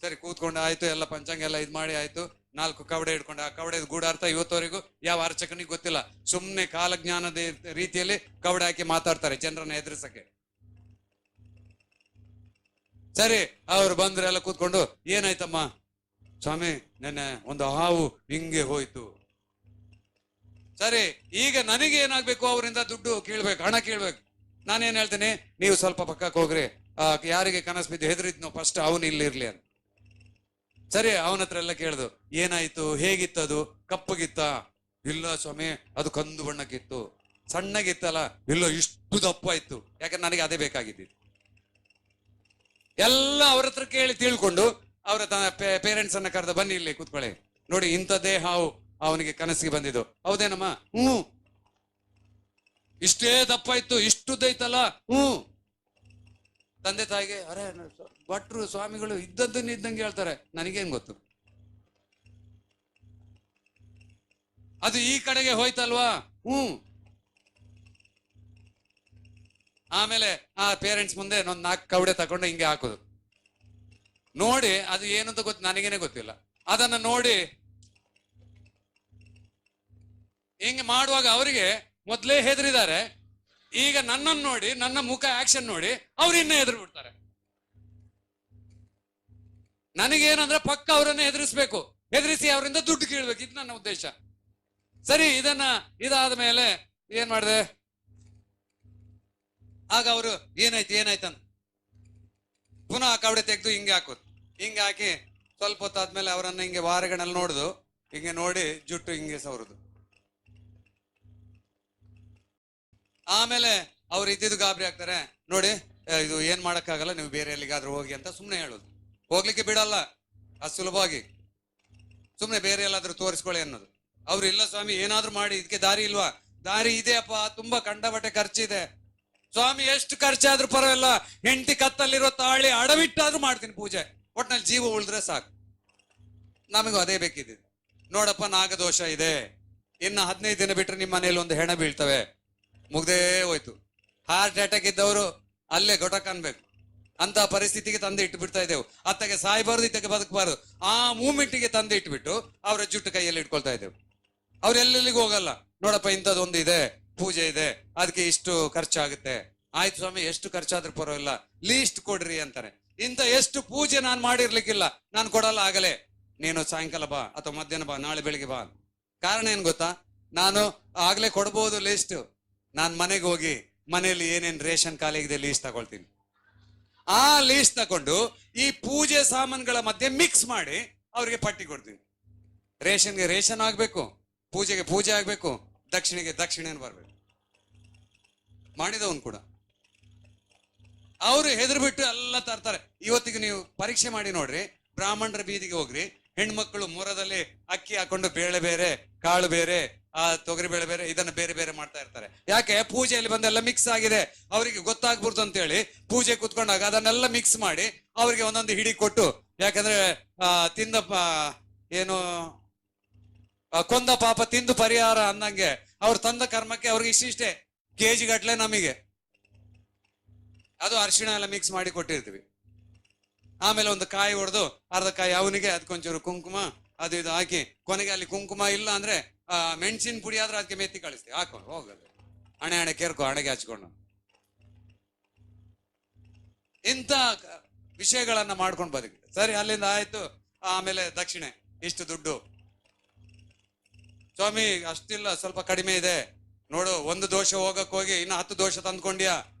Speaker 1: ಸರಿ, ಕೂತ್ಕೊಂಡು ಆಯ್ತು, ಎಲ್ಲ ಪಂಚಾಂಗ ಎಲ್ಲ ಇದ್ ಮಾಡಿ ಆಯ್ತು. 4 ಕವಡೆ ಇಟ್ಕೊಂಡು, ಆ ಕವಡೆದ ಗೂಢಾರ್ಥ ಇವತ್ತವರೆಗೂ ಯಾವ ಅರ್ಚಕನಿಗೆ ಗೊತ್ತಿಲ್ಲ. ಸುಮ್ನೆ ಕಾಲಜ್ಞಾನದ ರೀತಿಯಲ್ಲಿ ಕವಡೆ ಹಾಕಿ ಮಾತಾಡ್ತಾರೆ ಜನರನ್ನ ಎದುರಿಸಕ್ಕೆ. ಸರಿ, ಅವ್ರು ಬಂದ್ರೆ ಎಲ್ಲ ಕೂತ್ಕೊಂಡು, ಏನಾಯ್ತಮ್ಮ? ಸ್ವಾಮಿ, ನೆನ್ನೆ ಒಂದು ಹಾವು ಹಿಂಗೆ ಹೋಯ್ತು. ಸರಿ, ಈಗ ನನಗೆ ಏನಾಗ್ಬೇಕು? ಅವರಿಂದ ದುಡ್ಡು ಕೇಳ್ಬೇಕು, ಹಣ ಕೇಳ್ಬೇಕು. ನಾನೇನ್ ಹೇಳ್ತೇನೆ, ನೀವು ಸ್ವಲ್ಪ ಪಕ್ಕಕ್ಕೆ ಹೋಗ್ರಿ, ಯಾರಿಗೆ ಕನಸು ಬಿದ್ದು ಹೆದರಿದ್ನೋ ಫಸ್ಟ್ ಅವನು ಇಲ್ಲಿ ಇರ್ಲಿ ಅಂತ. ಸರಿ, ಅವನ ಹತ್ರ ಎಲ್ಲ ಕೇಳ್ದು, ಏನಾಯ್ತು, ಹೇಗಿತ್ತದು? ಕಪ್ಪಗಿತ್ತ? ಇಲ್ಲ ಸ್ವಾಮಿ, ಅದು ಕಂದು ಬಣ್ಣಕ್ಕಿತ್ತು. ಸಣ್ಣಗಿತ್ತಲ್ಲ? ಇಲ್ಲ, ಇಷ್ಟು ದಪ್ಪ ಇತ್ತು. ಯಾಕಂದ್ರೆ ನನಗೆ ಅದೇ ಬೇಕಾಗಿದ್ದು. ಎಲ್ಲ ಅವ್ರ ಹತ್ರ ಕೇಳಿ ತಿಳ್ಕೊಂಡು ಅವರ ಪೇರೆಂಟ್ಸ್ ಅನ್ನ ಕರೆದ, ಬನ್ನಿ ಇಲ್ಲಿ ಕೂತ್ಕೊಳ್ಳಿ, ನೋಡಿ ಇಂಥದ್ದೇ ಹಾವು ಅವನಿಗೆ ಕನಸಿಗೆ ಬಂದಿದ್ದು. ಹೌದೇನಮ್ಮ? ಇಷ್ಟೇ ದಪ್ಪ ಇತ್ತು, ಇಷ್ಟುದ್ದೈತಲ್ಲ? ತಂದೆ ತಾಯಿಗೆ, ಅರೆ ಭಟ್ರು ಸ್ವಾಮಿಗಳು ಇದ್ದದ್ದನ್ನ ಇದ್ದಂಗೆ ಹೇಳ್ತಾರೆ, ನನಗೇನ್ ಗೊತ್ತು? ಅದು ಈ ಕಡೆಗೆ ಹೋಯ್ತಲ್ವಾ? ಆಮೇಲೆ ಆ ಪೇರೆಂಟ್ಸ್ ಮುಂದೆ ಒಂದು 4 ಕವಡೆ ತಕೊಂಡು ಹಿಂಗೆ ಹಾಕೋದು. ನೋಡಿ, ಅದು ಏನಂತ ಗೊತ್ತು, ನನಗೇನೆ ಗೊತ್ತಿಲ್ಲ. ಅದನ್ನ ನೋಡಿ ಹಿಂಗೆ ಮಾಡುವಾಗ ಅವರಿಗೆ ಮೊದ್ಲೇ ಹೆದರಿದ್ದಾರೆ. ಈಗ ನನ್ನನ್ನು ನೋಡಿ, ನನ್ನ ಮುಖ ಆಕ್ಷನ್ ನೋಡಿ ಅವ್ರು ಇನ್ನೂ ಹೆದರಿ ಬಿಡ್ತಾರೆ. ನನಗೇನಂದ್ರೆ ಪಕ್ಕ ಅವರನ್ನ ಹೆದರಿಸ್ಬೇಕು, ಹೆದರಿಸಿ ಅವರಿಂದ ದುಡ್ಡು ಕೇಳ್ಬೇಕು, ಇದು ನನ್ನ ಉದ್ದೇಶ. ಸರಿ, ಇದಾದ ಮೇಲೆ ಏನ್ ಮಾಡಿದೆ? ಆಗ ಅವರು ಏನಾಯ್ತಂತ ಪುನಃ ಆ ಕವಡೆ ತೆಗೆದು ಹಿಂಗೆ ಹಾಕೋದು. ಹಿಂಗೆ ಹಾಕಿ ಸ್ವಲ್ಪ ಹೊತ್ತಾದ್ಮೇಲೆ ಅವರನ್ನ ಹಿಂಗೆ ವಾರಗಣಲ್ಲಿ ನೋಡುದು, ಹಿಂಗೆ ನೋಡಿ ಜುಟ್ಟು ಹಿಂಗೆ ಸವರುದು. ಆಮೇಲೆ ಅವ್ರು ಇದ್ದಿದ್ದು ಗಾಬರಿ ಆಗ್ತಾರೆ. ನೋಡಿ, ಇದು ಏನ್ ಮಾಡಕ್ಕಾಗಲ್ಲ, ನೀವು ಬೇರೆ ಎಲ್ಲಿಗಾದ್ರೂ ಹೋಗಿ ಅಂತ ಸುಮ್ನೆ ಹೇಳೋದು. ಹೋಗ್ಲಿಕ್ಕೆ ಬಿಡಲ್ಲ ಅದು ಸುಲಭವಾಗಿ, ಸುಮ್ನೆ ಬೇರೆ ಎಲ್ಲಾದ್ರೂ ತೋರಿಸ್ಕೊಳ್ಳಿ ಅನ್ನೋದು. ಅವ್ರು, ಇಲ್ಲ ಸ್ವಾಮಿ, ಏನಾದ್ರೂ ಮಾಡಿ, ಇದಕ್ಕೆ ದಾರಿ ಇಲ್ವಾ? ದಾರಿ ಇದೆ ಅಪ್ಪ, ತುಂಬಾ ಕಂಡಬಟ್ಟೆ ಖರ್ಚಿದೆ. ಸ್ವಾಮಿ, ಎಷ್ಟು ಖರ್ಚಾದ್ರೂ ಪರವಾಗಿಲ್ಲ, ಹೆಂಡತಿ ಕತ್ತಲ್ಲಿರೋ ತಾಳಿ ಅಡವಿಟ್ಟಾದ್ರೂ ಮಾಡ್ತೀನಿ ಪೂಜೆ, ಒಟ್ನಲ್ಲಿ ಜೀವ ಉಳಿದ್ರೆ ಸಾಕು. ನಮಗೂ ಅದೇ ಬೇಕಿದೆ. ನೋಡಪ್ಪ, ನಾಗದೋಷ ಇದೆ, ಇನ್ನು 15 ದಿನ ಬಿಟ್ರೆ ನಿಮ್ಮ ಮನೇಲಿ ಒಂದು ಹೆಣ ಬೀಳ್ತವೆ, ಮುಗ್ದೇ ಹೋಯ್ತು. ಹಾರ್ಟ್ ಅಟ್ಯಾಕ್ ಇದ್ದವರು ಅಲ್ಲೇ ಗೊಟಕ್ ಅನ್ಬೇಕು ಅಂತ ಪರಿಸ್ಥಿತಿಗೆ ತಂದು ಇಟ್ಟು ಬಿಡ್ತಾ ಇದ್ದೇವೆ. ಅತ್ತಗೆ ಸಾಯ್ಬಾರ್ದು, ಇತ್ತಗೆ ಬದುಕಬಾರ್ದು, ಆ ಮೂಮೆಂಟಿಗೆ ತಂದು ಇಟ್ಬಿಟ್ಟು ಅವರ ಜುಟ್ಟು ಕೈಯಲ್ಲಿ ಇಟ್ಕೊಳ್ತಾ ಇದ್ದೇವೆ. ಅವ್ರು ಎಲ್ಲೆಲ್ಲಿಗೂ ಹೋಗಲ್ಲ. ನೋಡಪ್ಪ, ಇಂಥದ್ದೊಂದು ಇದೆ, ಪೂಜೆ ಇದೆ, ಅದಕ್ಕೆ ಇಷ್ಟು ಖರ್ಚಾಗುತ್ತೆ. ಆಯ್ತು ಸ್ವಾಮಿ, ಎಷ್ಟು ಖರ್ಚಾದ್ರೂ ಪರವಾಗಿಲ್ಲ, ಲೀಸ್ಟ್ ಕೊಡ್ರಿ ಅಂತಾರೆ. ಇಂಥ ಎಷ್ಟು ಪೂಜೆ ನಾನು ಮಾಡಿರ್ಲಿಕ್ಕಿಲ್ಲ, ನಾನು ಕೊಡಲ್ಲ. ಆಗಲೇ ನೀನು ಸಾಯಂಕಾಲ ಬಾ ಅಥವಾ ಮಧ್ಯಾಹ್ನ ಬಾ, ನಾಳೆ ಬೆಳಿಗ್ಗೆ ಬಾ. ಕಾರಣ ಏನ್ ಗೊತ್ತಾ? ನಾನು ಆಗ್ಲೇ ಕೊಡ್ಬೋದು ಲೀಸ್ಟ್. ನಾನ್ ಮನೆಗೆ ಹೋಗಿ ಮನೆಯಲ್ಲಿ ಏನೇನ್ ರೇಷನ್ ಖಾಲಿಗಿದೆ ಲೀಸ್ಟ್ ತಗೊಳ್ತೀನಿ. ಆ ಲೀಸ್ಟ್ ತಕೊಂಡು ಈ ಪೂಜೆ ಸಾಮಾನುಗಳ ಮಧ್ಯೆ ಮಿಕ್ಸ್ ಮಾಡಿ ಅವ್ರಿಗೆ ಪಟ್ಟಿ ಕೊಡ್ತೀನಿ. ರೇಷನ್ಗೆ ರೇಷನ್ ಆಗ್ಬೇಕು, ಪೂಜೆಗೆ ಪೂಜೆ ಆಗ್ಬೇಕು, ದಕ್ಷಿಣೆಗೆ ದಕ್ಷಿಣೆ ಬರ್ಬೇಕು. ಮಾಡಿದವನು ಕೂಡ ಅವರು ಹೆದರ್ ಬಿಟ್ಟು ಎಲ್ಲ ತರ್ತಾರೆ. ಇವತ್ತಿಗೆ ನೀವು ಪರೀಕ್ಷೆ ಮಾಡಿ ನೋಡ್ರಿ, ಬ್ರಾಹ್ಮಣರ ಬೀದಿಗೆ ಹೋಗ್ರಿ, ಹೆಣ್ಮಕ್ಳು ಮೊರದಲ್ಲಿ ಅಕ್ಕಿ ಹಾಕೊಂಡು ಬೇಳೆ ಬೇರೆ, ಕಾಳು ಬೇರೆ, ತೊಗರಿ ಬೇಳೆ ಬೇರೆ, ಇದನ್ನ ಬೇರೆ ಬೇರೆ ಮಾಡ್ತಾ ಇರ್ತಾರೆ. ಯಾಕೆ? ಪೂಜೆಯಲ್ಲಿ ಬಂದೆಲ್ಲ ಮಿಕ್ಸ್ ಆಗಿದೆ, ಅವರಿಗೆ ಗೊತ್ತಾಗ್ಬಿಡ್ತು ಅಂತ ಹೇಳಿ ಪೂಜೆ ಕುತ್ಕೊಂಡಾಗ ಅದನ್ನೆಲ್ಲ ಮಿಕ್ಸ್ ಮಾಡಿ ಅವ್ರಿಗೆ ಒಂದೊಂದು ಹಿಡಿ ಕೊಟ್ಟು, ಯಾಕಂದ್ರೆ ತಿಂದ ಏನು ಕೊಂದ ಪಾಪ ತಿಂದು ಪರಿಹಾರ ಅನ್ನಂಗೆ ಅವ್ರು ತಂದ ಕರ್ಮಕ್ಕೆ ಅವ್ರಿಗೆ ಇಷ್ಟಿಷ್ಟೇ ಕೆಜಿ ಗಟ್ಲೆ ನಮಗೆ ಅದು ಅರಿಶಿಣ ಎಲ್ಲ ಮಿಕ್ಸ್ ಮಾಡಿ ಕೊಟ್ಟಿರ್ತೀವಿ. ಆಮೇಲೆ ಒಂದು ಕಾಯಿ ಹೊಡೆದು ಅರ್ಧ ಕಾಯಿ ಅವನಿಗೆ, ಅದಕ್ಕೊಂಚೂರು ಕುಂಕುಮ ಅದು ಇದು ಹಾಕಿ, ಕೊನೆಗೆ ಅಲ್ಲಿ ಕುಂಕುಮ ಇಲ್ಲ ಅಂದ್ರೆ ಮೆಣಸಿನ ಪುಡಿ ಆದ್ರೆ ಅದಕ್ಕೆ ಮೆತ್ತಿ ಕಳಿಸ್ತೀವಿ, ಹಾಕೊಂಡು ಹೋಗೋದು, ಹಣೆ ಕೇರ್ಕೊ, ಹಣೆಗೆ ಹಚ್ಕೊಂಡು. ಇಂಥ ವಿಷಯಗಳನ್ನ ಮಾಡ್ಕೊಂಡು ಬದುಕಿ. ಸರಿ, ಅಲ್ಲಿಂದ ಆಯ್ತು. ಆಮೇಲೆ ದಕ್ಷಿಣೆ ಇಷ್ಟು ದುಡ್ಡು. ಸ್ವಾಮಿ ಅಷ್ಟಿಲ್ಲ, ಸ್ವಲ್ಪ ಕಡಿಮೆ ಇದೆ ನೋಡು. ಒಂದು ದೋಷ ಹೋಗಕ್ ಹೋಗಿ ಇನ್ನು 10 ದೋಷ ತಂದ್ಕೊಂಡ್ಯಾ,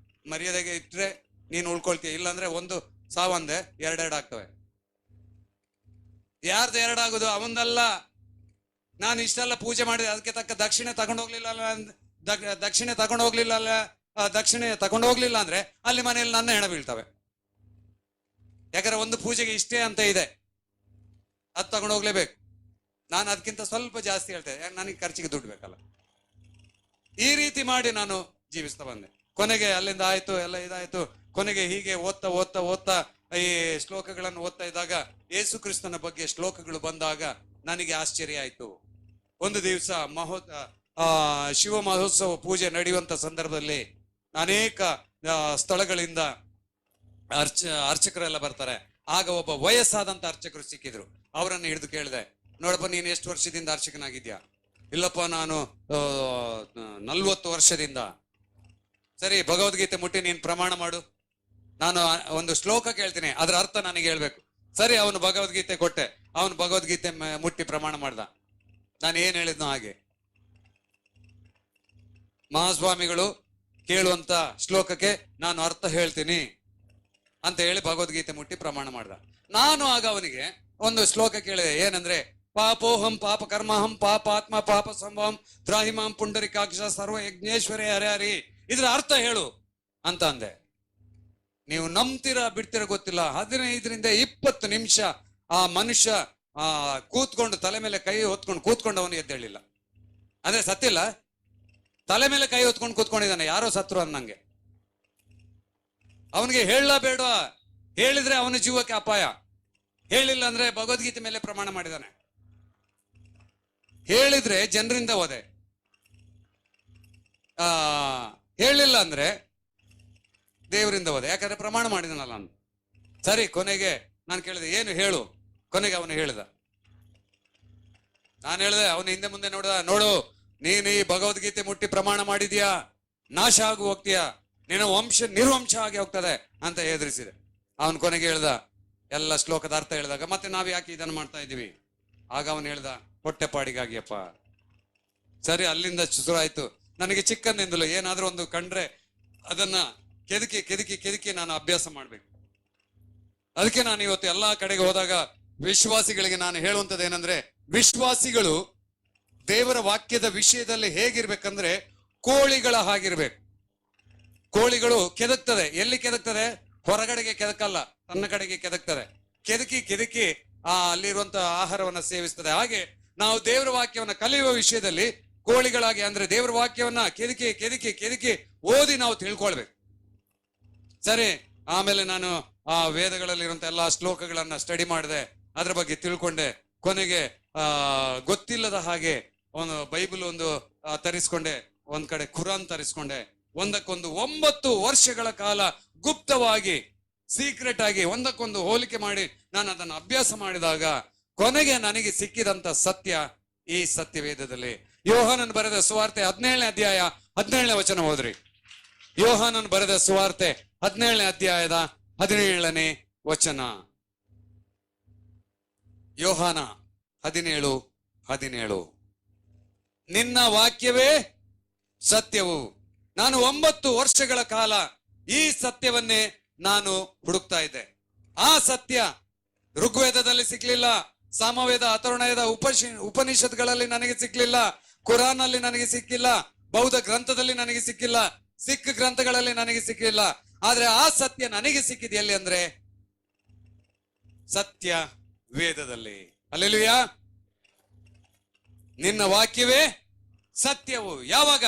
Speaker 1: ಮರ್ಯಾದೆಗೆ ಇಟ್ರೆ ನೀನ್ ಉಳ್ಕೊಳ್ತೀಯ, ಇಲ್ಲಾಂದ್ರೆ ಒಂದು ಸಾವಂದೆ 2 ಆಗ್ತವೆ. ಯಾರ್ದು 2 ಆಗುದು? ಅವಂದಲ್ಲ. ನಾನು ಇಷ್ಟೆಲ್ಲ ಪೂಜೆ ಮಾಡಿದೆ, ಅದಕ್ಕೆ ತಕ್ಕ ದಕ್ಷಿಣೆ ತಗೊಂಡೋಗ್ಲಿಲ್ಲ ದಕ್ಷಿಣೆ ತಗೊಂಡೋಗ್ಲಿಲ್ಲ ಅಂದ್ರೆ ಅಲ್ಲಿ ಮನೆಯಲ್ಲಿ ನನ್ನ ಹೆಣ ಬೀಳ್ತವೆ. ಯಾಕಂದ್ರೆ ಒಂದು ಪೂಜೆಗೆ ಇಷ್ಟೇ ಅಂತ ಇದೆ, ಅದು ತಗೊಂಡೋಗ್ಲೇಬೇಕು. ನಾನು ಅದಕ್ಕಿಂತ ಸ್ವಲ್ಪ ಜಾಸ್ತಿ ಹೇಳ್ತೇನೆ, ಯಾಕೆ ನನಗೆ ಖರ್ಚಿಗೆ ದುಡ್ಡು ಬೇಕಲ್ಲ. ಈ ರೀತಿ ಮಾಡಿ ನಾನು ಜೀವಿಸ್ತಾ ಬಂದೆ. ಕೊನೆಗೆ ಅಲ್ಲಿಂದ ಆಯ್ತು, ಎಲ್ಲ ಇದಾಯ್ತು. ಕೊನೆಗೆ ಹೀಗೆ ಓದ್ತಾ ಓದ್ತಾ ಓದ್ತಾ ಈ ಶ್ಲೋಕಗಳನ್ನು ಓದ್ತಾ ಇದ್ದಾಗ ಯೇಸು ಕ್ರಿಸ್ತನ ಬಗ್ಗೆ ಶ್ಲೋಕಗಳು ಬಂದಾಗ ನನಗೆ ಆಶ್ಚರ್ಯ ಆಯ್ತು. ಒಂದು ದಿವಸ ಶಿವ ಮಹೋತ್ಸವ ಪೂಜೆ ನಡೆಯುವಂತ ಸಂದರ್ಭದಲ್ಲಿ ಅನೇಕ ಸ್ಥಳಗಳಿಂದ ಅರ್ಚಕರೆಲ್ಲ ಬರ್ತಾರೆ. ಆಗ ಒಬ್ಬ ವಯಸ್ಸಾದಂತ ಅರ್ಚಕರು ಸಿಕ್ಕಿದ್ರು. ಅವರನ್ನು ಹಿಡಿದು ಕೇಳಿದೆ, ನೋಡಪ್ಪ ನೀನು ಎಷ್ಟು ವರ್ಷದಿಂದ ಅರ್ಚಕನಾಗಿದ್ಯಾ? ಇಲ್ಲಪ್ಪ ನಾನು 40 ವರ್ಷದಿಂದ. ಸರಿ, ಭಗವದ್ಗೀತೆ ಮುಟ್ಟಿ ನೀನು ಪ್ರಮಾಣ ಮಾಡು, ನಾನು ಒಂದು ಶ್ಲೋಕ ಕೇಳ್ತೀನಿ, ಅದರ ಅರ್ಥ ನನಗೆ ಹೇಳ್ಬೇಕು. ಸರಿ, ಅವನು ಭಗವದ್ಗೀತೆ ಕೊಟ್ಟೆ. ಅವನು ಭಗವದ್ಗೀತೆ ಮುಟ್ಟಿ ಪ್ರಮಾಣ ಮಾಡ್ದ. ನಾನು ಏನ್ ಹೇಳಿದ್ನೋ ಹಾಗೆ. ಮಹಾಸ್ವಾಮಿಗಳು ಕೇಳುವಂತ ಶ್ಲೋಕಕ್ಕೆ ನಾನು ಅರ್ಥ ಹೇಳ್ತೀನಿ ಅಂತ ಹೇಳಿ ಭಗವದ್ಗೀತೆ ಮುಟ್ಟಿ ಪ್ರಮಾಣ ಮಾಡ್ದ. ನಾನು ಆಗ ಅವನಿಗೆ ಒಂದು ಶ್ಲೋಕ ಕೇಳಿದೆ, ಏನಂದ್ರೆ ಪಾಪೋಹಂ ಪಾಪ ಕರ್ಮಹಂ ಪಾಪಾತ್ಮ ಪಾಪ ಸಂಭವಂ ತ್ರಾಹಿಮಾಂ ಪುಂಡರಿಕಾಕ್ಷ ಸರ್ವ ಯಜ್ಞೇಶ್ವರೇ ಹರೇ ಹರಿ, ಇದ್ರ ಅರ್ಥ ಹೇಳು ಅಂತ ಅಂದೆ. ನೀವು ನಂಬ್ತೀರಾ ಬಿಡ್ತೀರಾ ಗೊತ್ತಿಲ್ಲ, 15ರಿಂದ 20 ನಿಮಿಷ ಆ ಮನುಷ್ಯ ಕೂತ್ಕೊಂಡು ತಲೆ ಮೇಲೆ ಕೈ ಹೊತ್ಕೊಂಡು ಕೂತ್ಕೊಂಡು ಅವನು ಎದ್ದೇಳಿಲ್ಲ. ಅಂದ್ರೆ ಸತ್ತಿಲ್ಲ, ತಲೆ ಮೇಲೆ ಕೈ ಹೊತ್ಕೊಂಡು ಕೂತ್ಕೊಂಡಿದ್ದಾನೆ, ಯಾರೋ ಸತ್ರು ಅನ್ನಂಗೆ. ಅವನಿಗೆ ಹೇಳಲ್ಲ ಬೇಡವಾ? ಹೇಳಿದ್ರೆ ಅವನ ಜೀವಕ್ಕೆ ಅಪಾಯ, ಹೇಳಿಲ್ಲ ಅಂದ್ರೆ ಭಗವದ್ಗೀತೆ ಮೇಲೆ ಪ್ರಮಾಣ ಮಾಡಿದಾನೆ. ಹೇಳಿದ್ರೆ ಜನರಿಂದ ಓದೆ, ಹೇಳಿಲ್ಲ ಅಂದ್ರೆ ದೇವರಿಂದ ಓದೆ, ಯಾಕಂದ್ರೆ ಪ್ರಮಾಣ ಮಾಡಿದನಲ್ಲ ನಾನು. ಸರಿ, ಕೊನೆಗೆ ನಾನು ಕೇಳಿದೆ, ಏನು ಹೇಳು? ಕೊನೆಗೆ ಅವನು ಹೇಳಿದ. ನಾನು ಹೇಳಿದೆ, ಅವನು ಹಿಂದೆ ಮುಂದೆ ನೋಡು, ನೀನು ಈ ಭಗವದ್ಗೀತೆ ಮುಟ್ಟಿ ಪ್ರಮಾಣ ಮಾಡಿದ್ಯಾ, ನಾಶ ಆಗಿ ಹೋಗ್ತೀಯಾ, ನಿನ್ನ ವಂಶ ನಿರ್ವಂಶ ಆಗಿ ಹೋಗ್ತದೆ ಅಂತ ಹೆದರಿಸಿದೆ. ಅವನು ಕೊನೆಗೆ ಹೇಳ್ದ, ಎಲ್ಲ ಶ್ಲೋಕದ ಅರ್ಥ ಹೇಳಿದಾಗ, ಮತ್ತೆ ನಾವ್ ಯಾಕೆ ಇದನ್ನು ಮಾಡ್ತಾ ಇದ್ದೀವಿ? ಆಗ ಅವನು ಹೇಳ್ದ, ಹೊಟ್ಟೆಪಾಡಿಗಾಗಿಯಪ್ಪ. ಸರಿ, ಅಲ್ಲಿಂದ ಶುರು ಆಯ್ತು. ನನಗೆ ಚಿಕ್ಕಂದಿಂದಲೂ ಏನಾದ್ರೂ ಒಂದು ಕಂಡ್ರೆ ಅದನ್ನ ಕೆದಕಿ ಕೆದಕಿ ಕೆದಕಿ ನಾನು ಅಭ್ಯಾಸ ಮಾಡ್ಬೇಕು. ಅದಕ್ಕೆ ನಾನು ಇವತ್ತು ಎಲ್ಲಾ ಕಡೆಗೆ ಹೋದಾಗ ವಿಶ್ವಾಸಿಗಳಿಗೆ ನಾನು ಹೇಳುವಂಥದ್ದು ಏನಂದ್ರೆ, ವಿಶ್ವಾಸಿಗಳು ದೇವರ ವಾಕ್ಯದ ವಿಷಯದಲ್ಲಿ ಹೇಗಿರ್ಬೇಕಂದ್ರೆ ಕೋಳಿಗಳ ಹಾಗಿರ್ಬೇಕು. ಕೋಳಿಗಳು ಕೆದಕ್ತದೆ, ಎಲ್ಲಿ ಕೆದಕ್ತದೆ? ಹೊರಗಡೆಗೆ ಕೆದಕಲ್ಲ, ತನ್ನ ಕಡೆಗೆ ಕೆದಕ್ತದೆ. ಕೆದಕಿ ಕೆದಕಿ ಅಲ್ಲಿರುವಂತಹ ಆಹಾರವನ್ನ ಸೇವಿಸ್ತದೆ. ಹಾಗೆ ನಾವು ದೇವರ ವಾಕ್ಯವನ್ನ ಕಲಿಯುವ ವಿಷಯದಲ್ಲಿ ಕೋಳಿಗಳಾಗಿ, ಅಂದ್ರೆ ದೇವರ ವಾಕ್ಯವನ್ನ ಕೆದಕಿ ಕೆದಕಿ ಕೆದಕಿ ಓದಿ ನಾವು ತಿಳ್ಕೊಳ್ಬೇಕು. ಸರಿ, ಆಮೇಲೆ ನಾನು ಆ ವೇದಗಳಲ್ಲಿರುವಂತ ಎಲ್ಲಾ ಶ್ಲೋಕಗಳನ್ನ ಸ್ಟಡಿ ಮಾಡಿದೆ, ಅದ್ರ ಬಗ್ಗೆ ತಿಳ್ಕೊಂಡೆ. ಕೊನೆಗೆ ಗೊತ್ತಿಲ್ಲದ ಹಾಗೆ ಒಂದು ಬೈಬಲ್ ಒಂದು ತರಿಸ್ಕೊಂಡೆ, ಒಂದ್ ಕಡೆ ಕುರಾನ್ ತರಿಸ್ಕೊಂಡೆ. ಒಂದಕ್ಕೊಂದು 9 ವರ್ಷಗಳ ಕಾಲ ಗುಪ್ತವಾಗಿ ಸೀಕ್ರೆಟ್ ಆಗಿ ಒಂದಕ್ಕೊಂದು ಹೋಲಿಕೆ ಮಾಡಿ ನಾನು ಅದನ್ನು ಅಭ್ಯಾಸ ಮಾಡಿದಾಗ ಕೊನೆಗೆ ನನಗೆ ಸಿಕ್ಕಿದಂತ ಸತ್ಯ ಈ ಸತ್ಯವೇದದಲ್ಲಿ. ಯೋಹಾನನ್ ಬರೆದ ಸುವಾರ್ತೆ 17ನೇ ಅಧ್ಯಾಯ 17ನೇ ವಚನ ಹೋದ್ರಿ. ಯೋಹಾನನ್ ಬರೆದ ಸುವಾರ್ತೆ 17ನೇ ಅಧ್ಯಾಯದ 17ನೇ ವಚನ. ಯೋಹಾನ 17:17. ನಿನ್ನ ವಾಕ್ಯವೇ ಸತ್ಯವು. ನಾನು 9 ವರ್ಷಗಳ ಕಾಲ ಈ ಸತ್ಯವನ್ನೇ ನಾನು ಹುಡುಕ್ತಾ ಇದ್ದೆ. ಆ ಸತ್ಯ ಋಗ್ವೇದದಲ್ಲಿ ಸಿಕ್ಲಿಲ್ಲ, ಸಾಮವೇದ ಅಥರ್ವಣವೇದ ಉಪನಿಷತ್ಗಳಲ್ಲಿ ನನಗೆ ಸಿಕ್ಲಿಲ್ಲ, ಕುರಾನ್ ಅಲ್ಲಿ ನನಗೆ ಸಿಕ್ಕಿಲ್ಲ, ಬೌದ್ಧ ಗ್ರಂಥದಲ್ಲಿ ನನಗೆ ಸಿಕ್ಕಿಲ್ಲ, ಸಿಖ್ ಗ್ರಂಥಗಳಲ್ಲಿ ನನಗೆ ಸಿಕ್ಕಿಲ್ಲ. ಆದ್ರೆ ಆ ಸತ್ಯ ನನಗೆ ಸಿಕ್ಕಿದೆ ಎಲ್ಲಿ ಅಂದ್ರೆ ಸತ್ಯ ವೇದದಲ್ಲಿ. ಹಲ್ಲೆಲೂಯಾ. ನಿನ್ನ ವಾಕ್ಯವೇ ಸತ್ಯವು. ಯಾವಾಗ?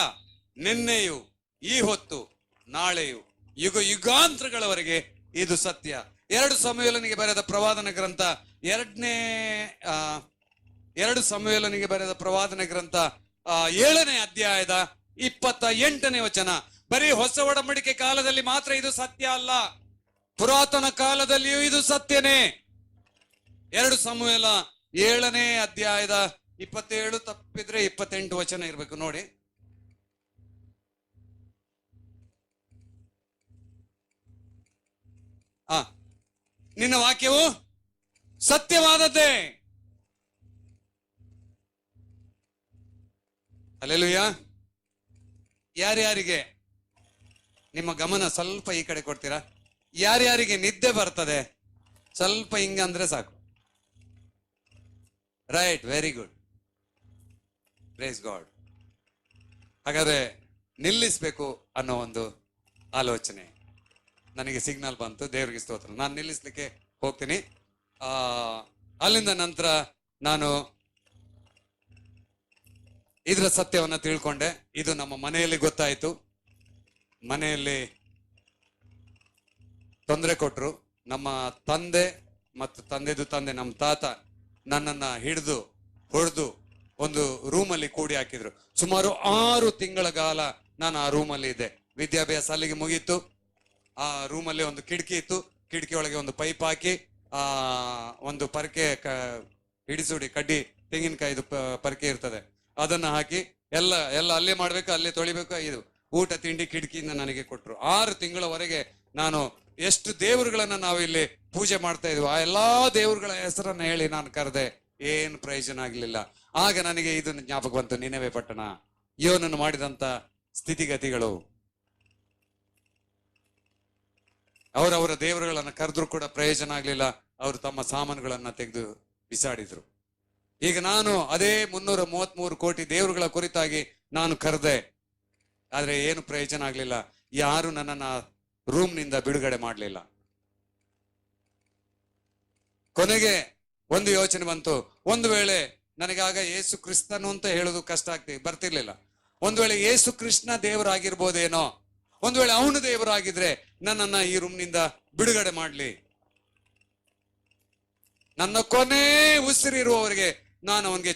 Speaker 1: ನಿನ್ನೆಯು, ಈ ಹೊತ್ತು, ನಾಳೆಯು, ಯುಗ ಯುಗಾಂತರಗಳವರೆಗೆ ಇದು ಸತ್ಯ. 2 ಸಮುವೇಲನಿಗೆ ಬರೆದ ಪ್ರವಾದನ ಗ್ರಂಥ 2 ಸಮುವೇಲನಿಗೆ ಬರೆದ ಪ್ರವಾದನ ಗ್ರಂಥ 7ನೇ ಅಧ್ಯಾಯದ 28ನೇ ವಚನ. ಬರೀ ಹೊಸ ಒಡಂಬಡಿಕೆ ಕಾಲದಲ್ಲಿ ಮಾತ್ರ ಇದು ಸತ್ಯ ಅಲ್ಲ, ಪುರಾತನ ಕಾಲದಲ್ಲಿಯೂ ಇದು ಸತ್ಯನೇ. 2 ಸಮುವೇಲ 7ನೇ ಅಧ್ಯಾಯದ 27 ತಪ್ಪಿದ್ರೆ 28 ವಚನ ಇರ್ಬೇಕು ನೋಡಿ. ನಿನ್ನ ವಾಕ್ಯವು ಸತ್ಯವಾದದ್ದೇ. ಹಲ್ಲೆಲೂಯಾ. ಯಾರ್ಯಾರಿಗೆ ನಿಮ್ಮ ಗಮನ ಸ್ವಲ್ಪ ಈ ಕಡೆ ಕೊಡ್ತೀರಾ? ಯಾರ್ಯಾರಿಗೆ ನಿದ್ದೆ ಬರ್ತದೆ ಸ್ವಲ್ಪ ಹಿಂಗಂದ್ರೆ ಸಾಕು. Right, very good, praise God. ಹಾಗಾದ್ರೆ ನಿಲ್ಲಿಸ್ಬೇಕು ಅನ್ನೋ ಒಂದು ಆಲೋಚನೆ ನನಗೆ ಸಿಗ್ನಲ್ ಬಂತು. ದೇವರಿಗೆ ಸ್ತೋತ್ರ. ನಾನು ನಿಲ್ಲಿಸ್ಲಿಕ್ಕೆ ಹೋಗ್ತೀನಿ. ಅಲ್ಲಿಂದ ನಂತರ ನಾನು ಇದರ ಸತ್ಯವನ್ನ ತಿಳ್ಕೊಂಡೆ. ಇದು ನಮ್ಮ ಮನೆಯಲ್ಲಿ ಗೊತ್ತಾಯ್ತು. ಮನೆಯಲ್ಲಿ ತೊಂದರೆ ಕೊಟ್ರು. ನಮ್ಮ ತಂದೆ ಮತ್ತು ತಂದೆದು ತಂದೆ ನಮ್ಮ ತಾತ ನನ್ನನ್ನ ಹಿಡಿದು ಹೊಡೆದು ಒಂದು ರೂಮಲ್ಲಿ ಕೂಡಿ ಹಾಕಿದ್ರು. ಸುಮಾರು 6 ತಿಂಗಳ ಕಾಲ ನಾನು ಆ ರೂಮಲ್ಲಿ ಇದ್ದೆ. ವಿದ್ಯಾಭ್ಯಾಸ ಅಲ್ಲಿಗೆ ಮುಗೀತು. ಆ ರೂಮಲ್ಲಿ ಒಂದು ಕಿಟಕಿ ಇತ್ತು. ಕಿಟಕಿ ಒಳಗೆ ಒಂದು ಪೈಪ್ ಹಾಕಿ ಒಂದು ಪರಕೆ ಹಿಡಿಸುಡಿ ಕಡ್ಡಿ ತೆಂಗಿನಕಾಯಿದು ಪರಕೆ ಇರ್ತದೆ, ಅದನ್ನ ಹಾಕಿ ಎಲ್ಲ ಅಲ್ಲೇ ಮಾಡ್ಬೇಕು, ಅಲ್ಲೇ ತೊಳಿಬೇಕು. ಇದು ಊಟ ತಿಂಡಿ ಕಿಟಕಿಯಿಂದ ನನಗೆ ಕೊಟ್ರು. 6 ತಿಂಗಳವರೆಗೆ ನಾನು ಎಷ್ಟು ದೇವರುಗಳನ್ನ ನಾವು ಇಲ್ಲಿ ಪೂಜೆ ಮಾಡ್ತಾ ಇದ್ವಿ, ಆ ಎಲ್ಲಾ ದೇವರುಗಳ ಹೆಸರನ್ನ ಹೇಳಿ ನಾನು ಕರೆದೆ. ಏನು ಪ್ರಯೋಜನ ಆಗ್ಲಿಲ್ಲ. ಆಗ ನನಗೆ ಇದನ್ನ ಜ್ಞಾಪಕ ಬಂತು. ನಿನೆವೆ ಪಟ್ಟಣ ಯೋನನ್ನು ಮಾಡಿದಂತ ಸ್ಥಿತಿಗತಿಗಳು. ಅವರವರ ದೇವರುಗಳನ್ನ ಕರೆದ್ರು ಕೂಡ ಪ್ರಯೋಜನ ಆಗ್ಲಿಲ್ಲ. ಅವರು ತಮ್ಮ ಸಾಮಾನುಗಳನ್ನ ತೆಗೆದು ಬಿಸಾಡಿದ್ರು. ಈಗ ನಾನು ಅದೇ 333 ಕೋಟಿ ದೇವರುಗಳ ಕುರಿತಾಗಿ ನಾನು ಕರೆದೆ. ಆದ್ರೆ ಏನು ಪ್ರಯೋಜನ ಆಗ್ಲಿಲ್ಲ. ಯಾರು ನನ್ನನ್ನ ರೂಮ್ನಿಂದ ಬಿಡುಗಡೆ ಮಾಡಲಿಲ್ಲ. ಕೊನೆಗೆ ಒಂದು ಯೋಚನೆ ಬಂತು. ಒಂದು ವೇಳೆ ನನಗಾಗ ಯೇಸು ಕ್ರಿಸ್ತನು ಅಂತ ಹೇಳೋದು ಕಷ್ಟ ಬರ್ತಿರ್ಲಿಲ್ಲ. ಒಂದು ವೇಳೆ ಯೇಸು ಕೃಷ್ಣ ದೇವರಾಗಿರ್ಬೋದೇನೋ, ಒಂದು ವೇಳೆ ಅವನು ದೇವರಾಗಿದ್ರೆ ನನ್ನನ್ನ ಈ ರೂಮ್ನಿಂದ ಬಿಡುಗಡೆ ಮಾಡ್ಲಿ. ನನ್ನ ಕೊನೆ ಉಸಿರಿರುವವರೆಗೆ ನಾನು ಅವನಿಗೆ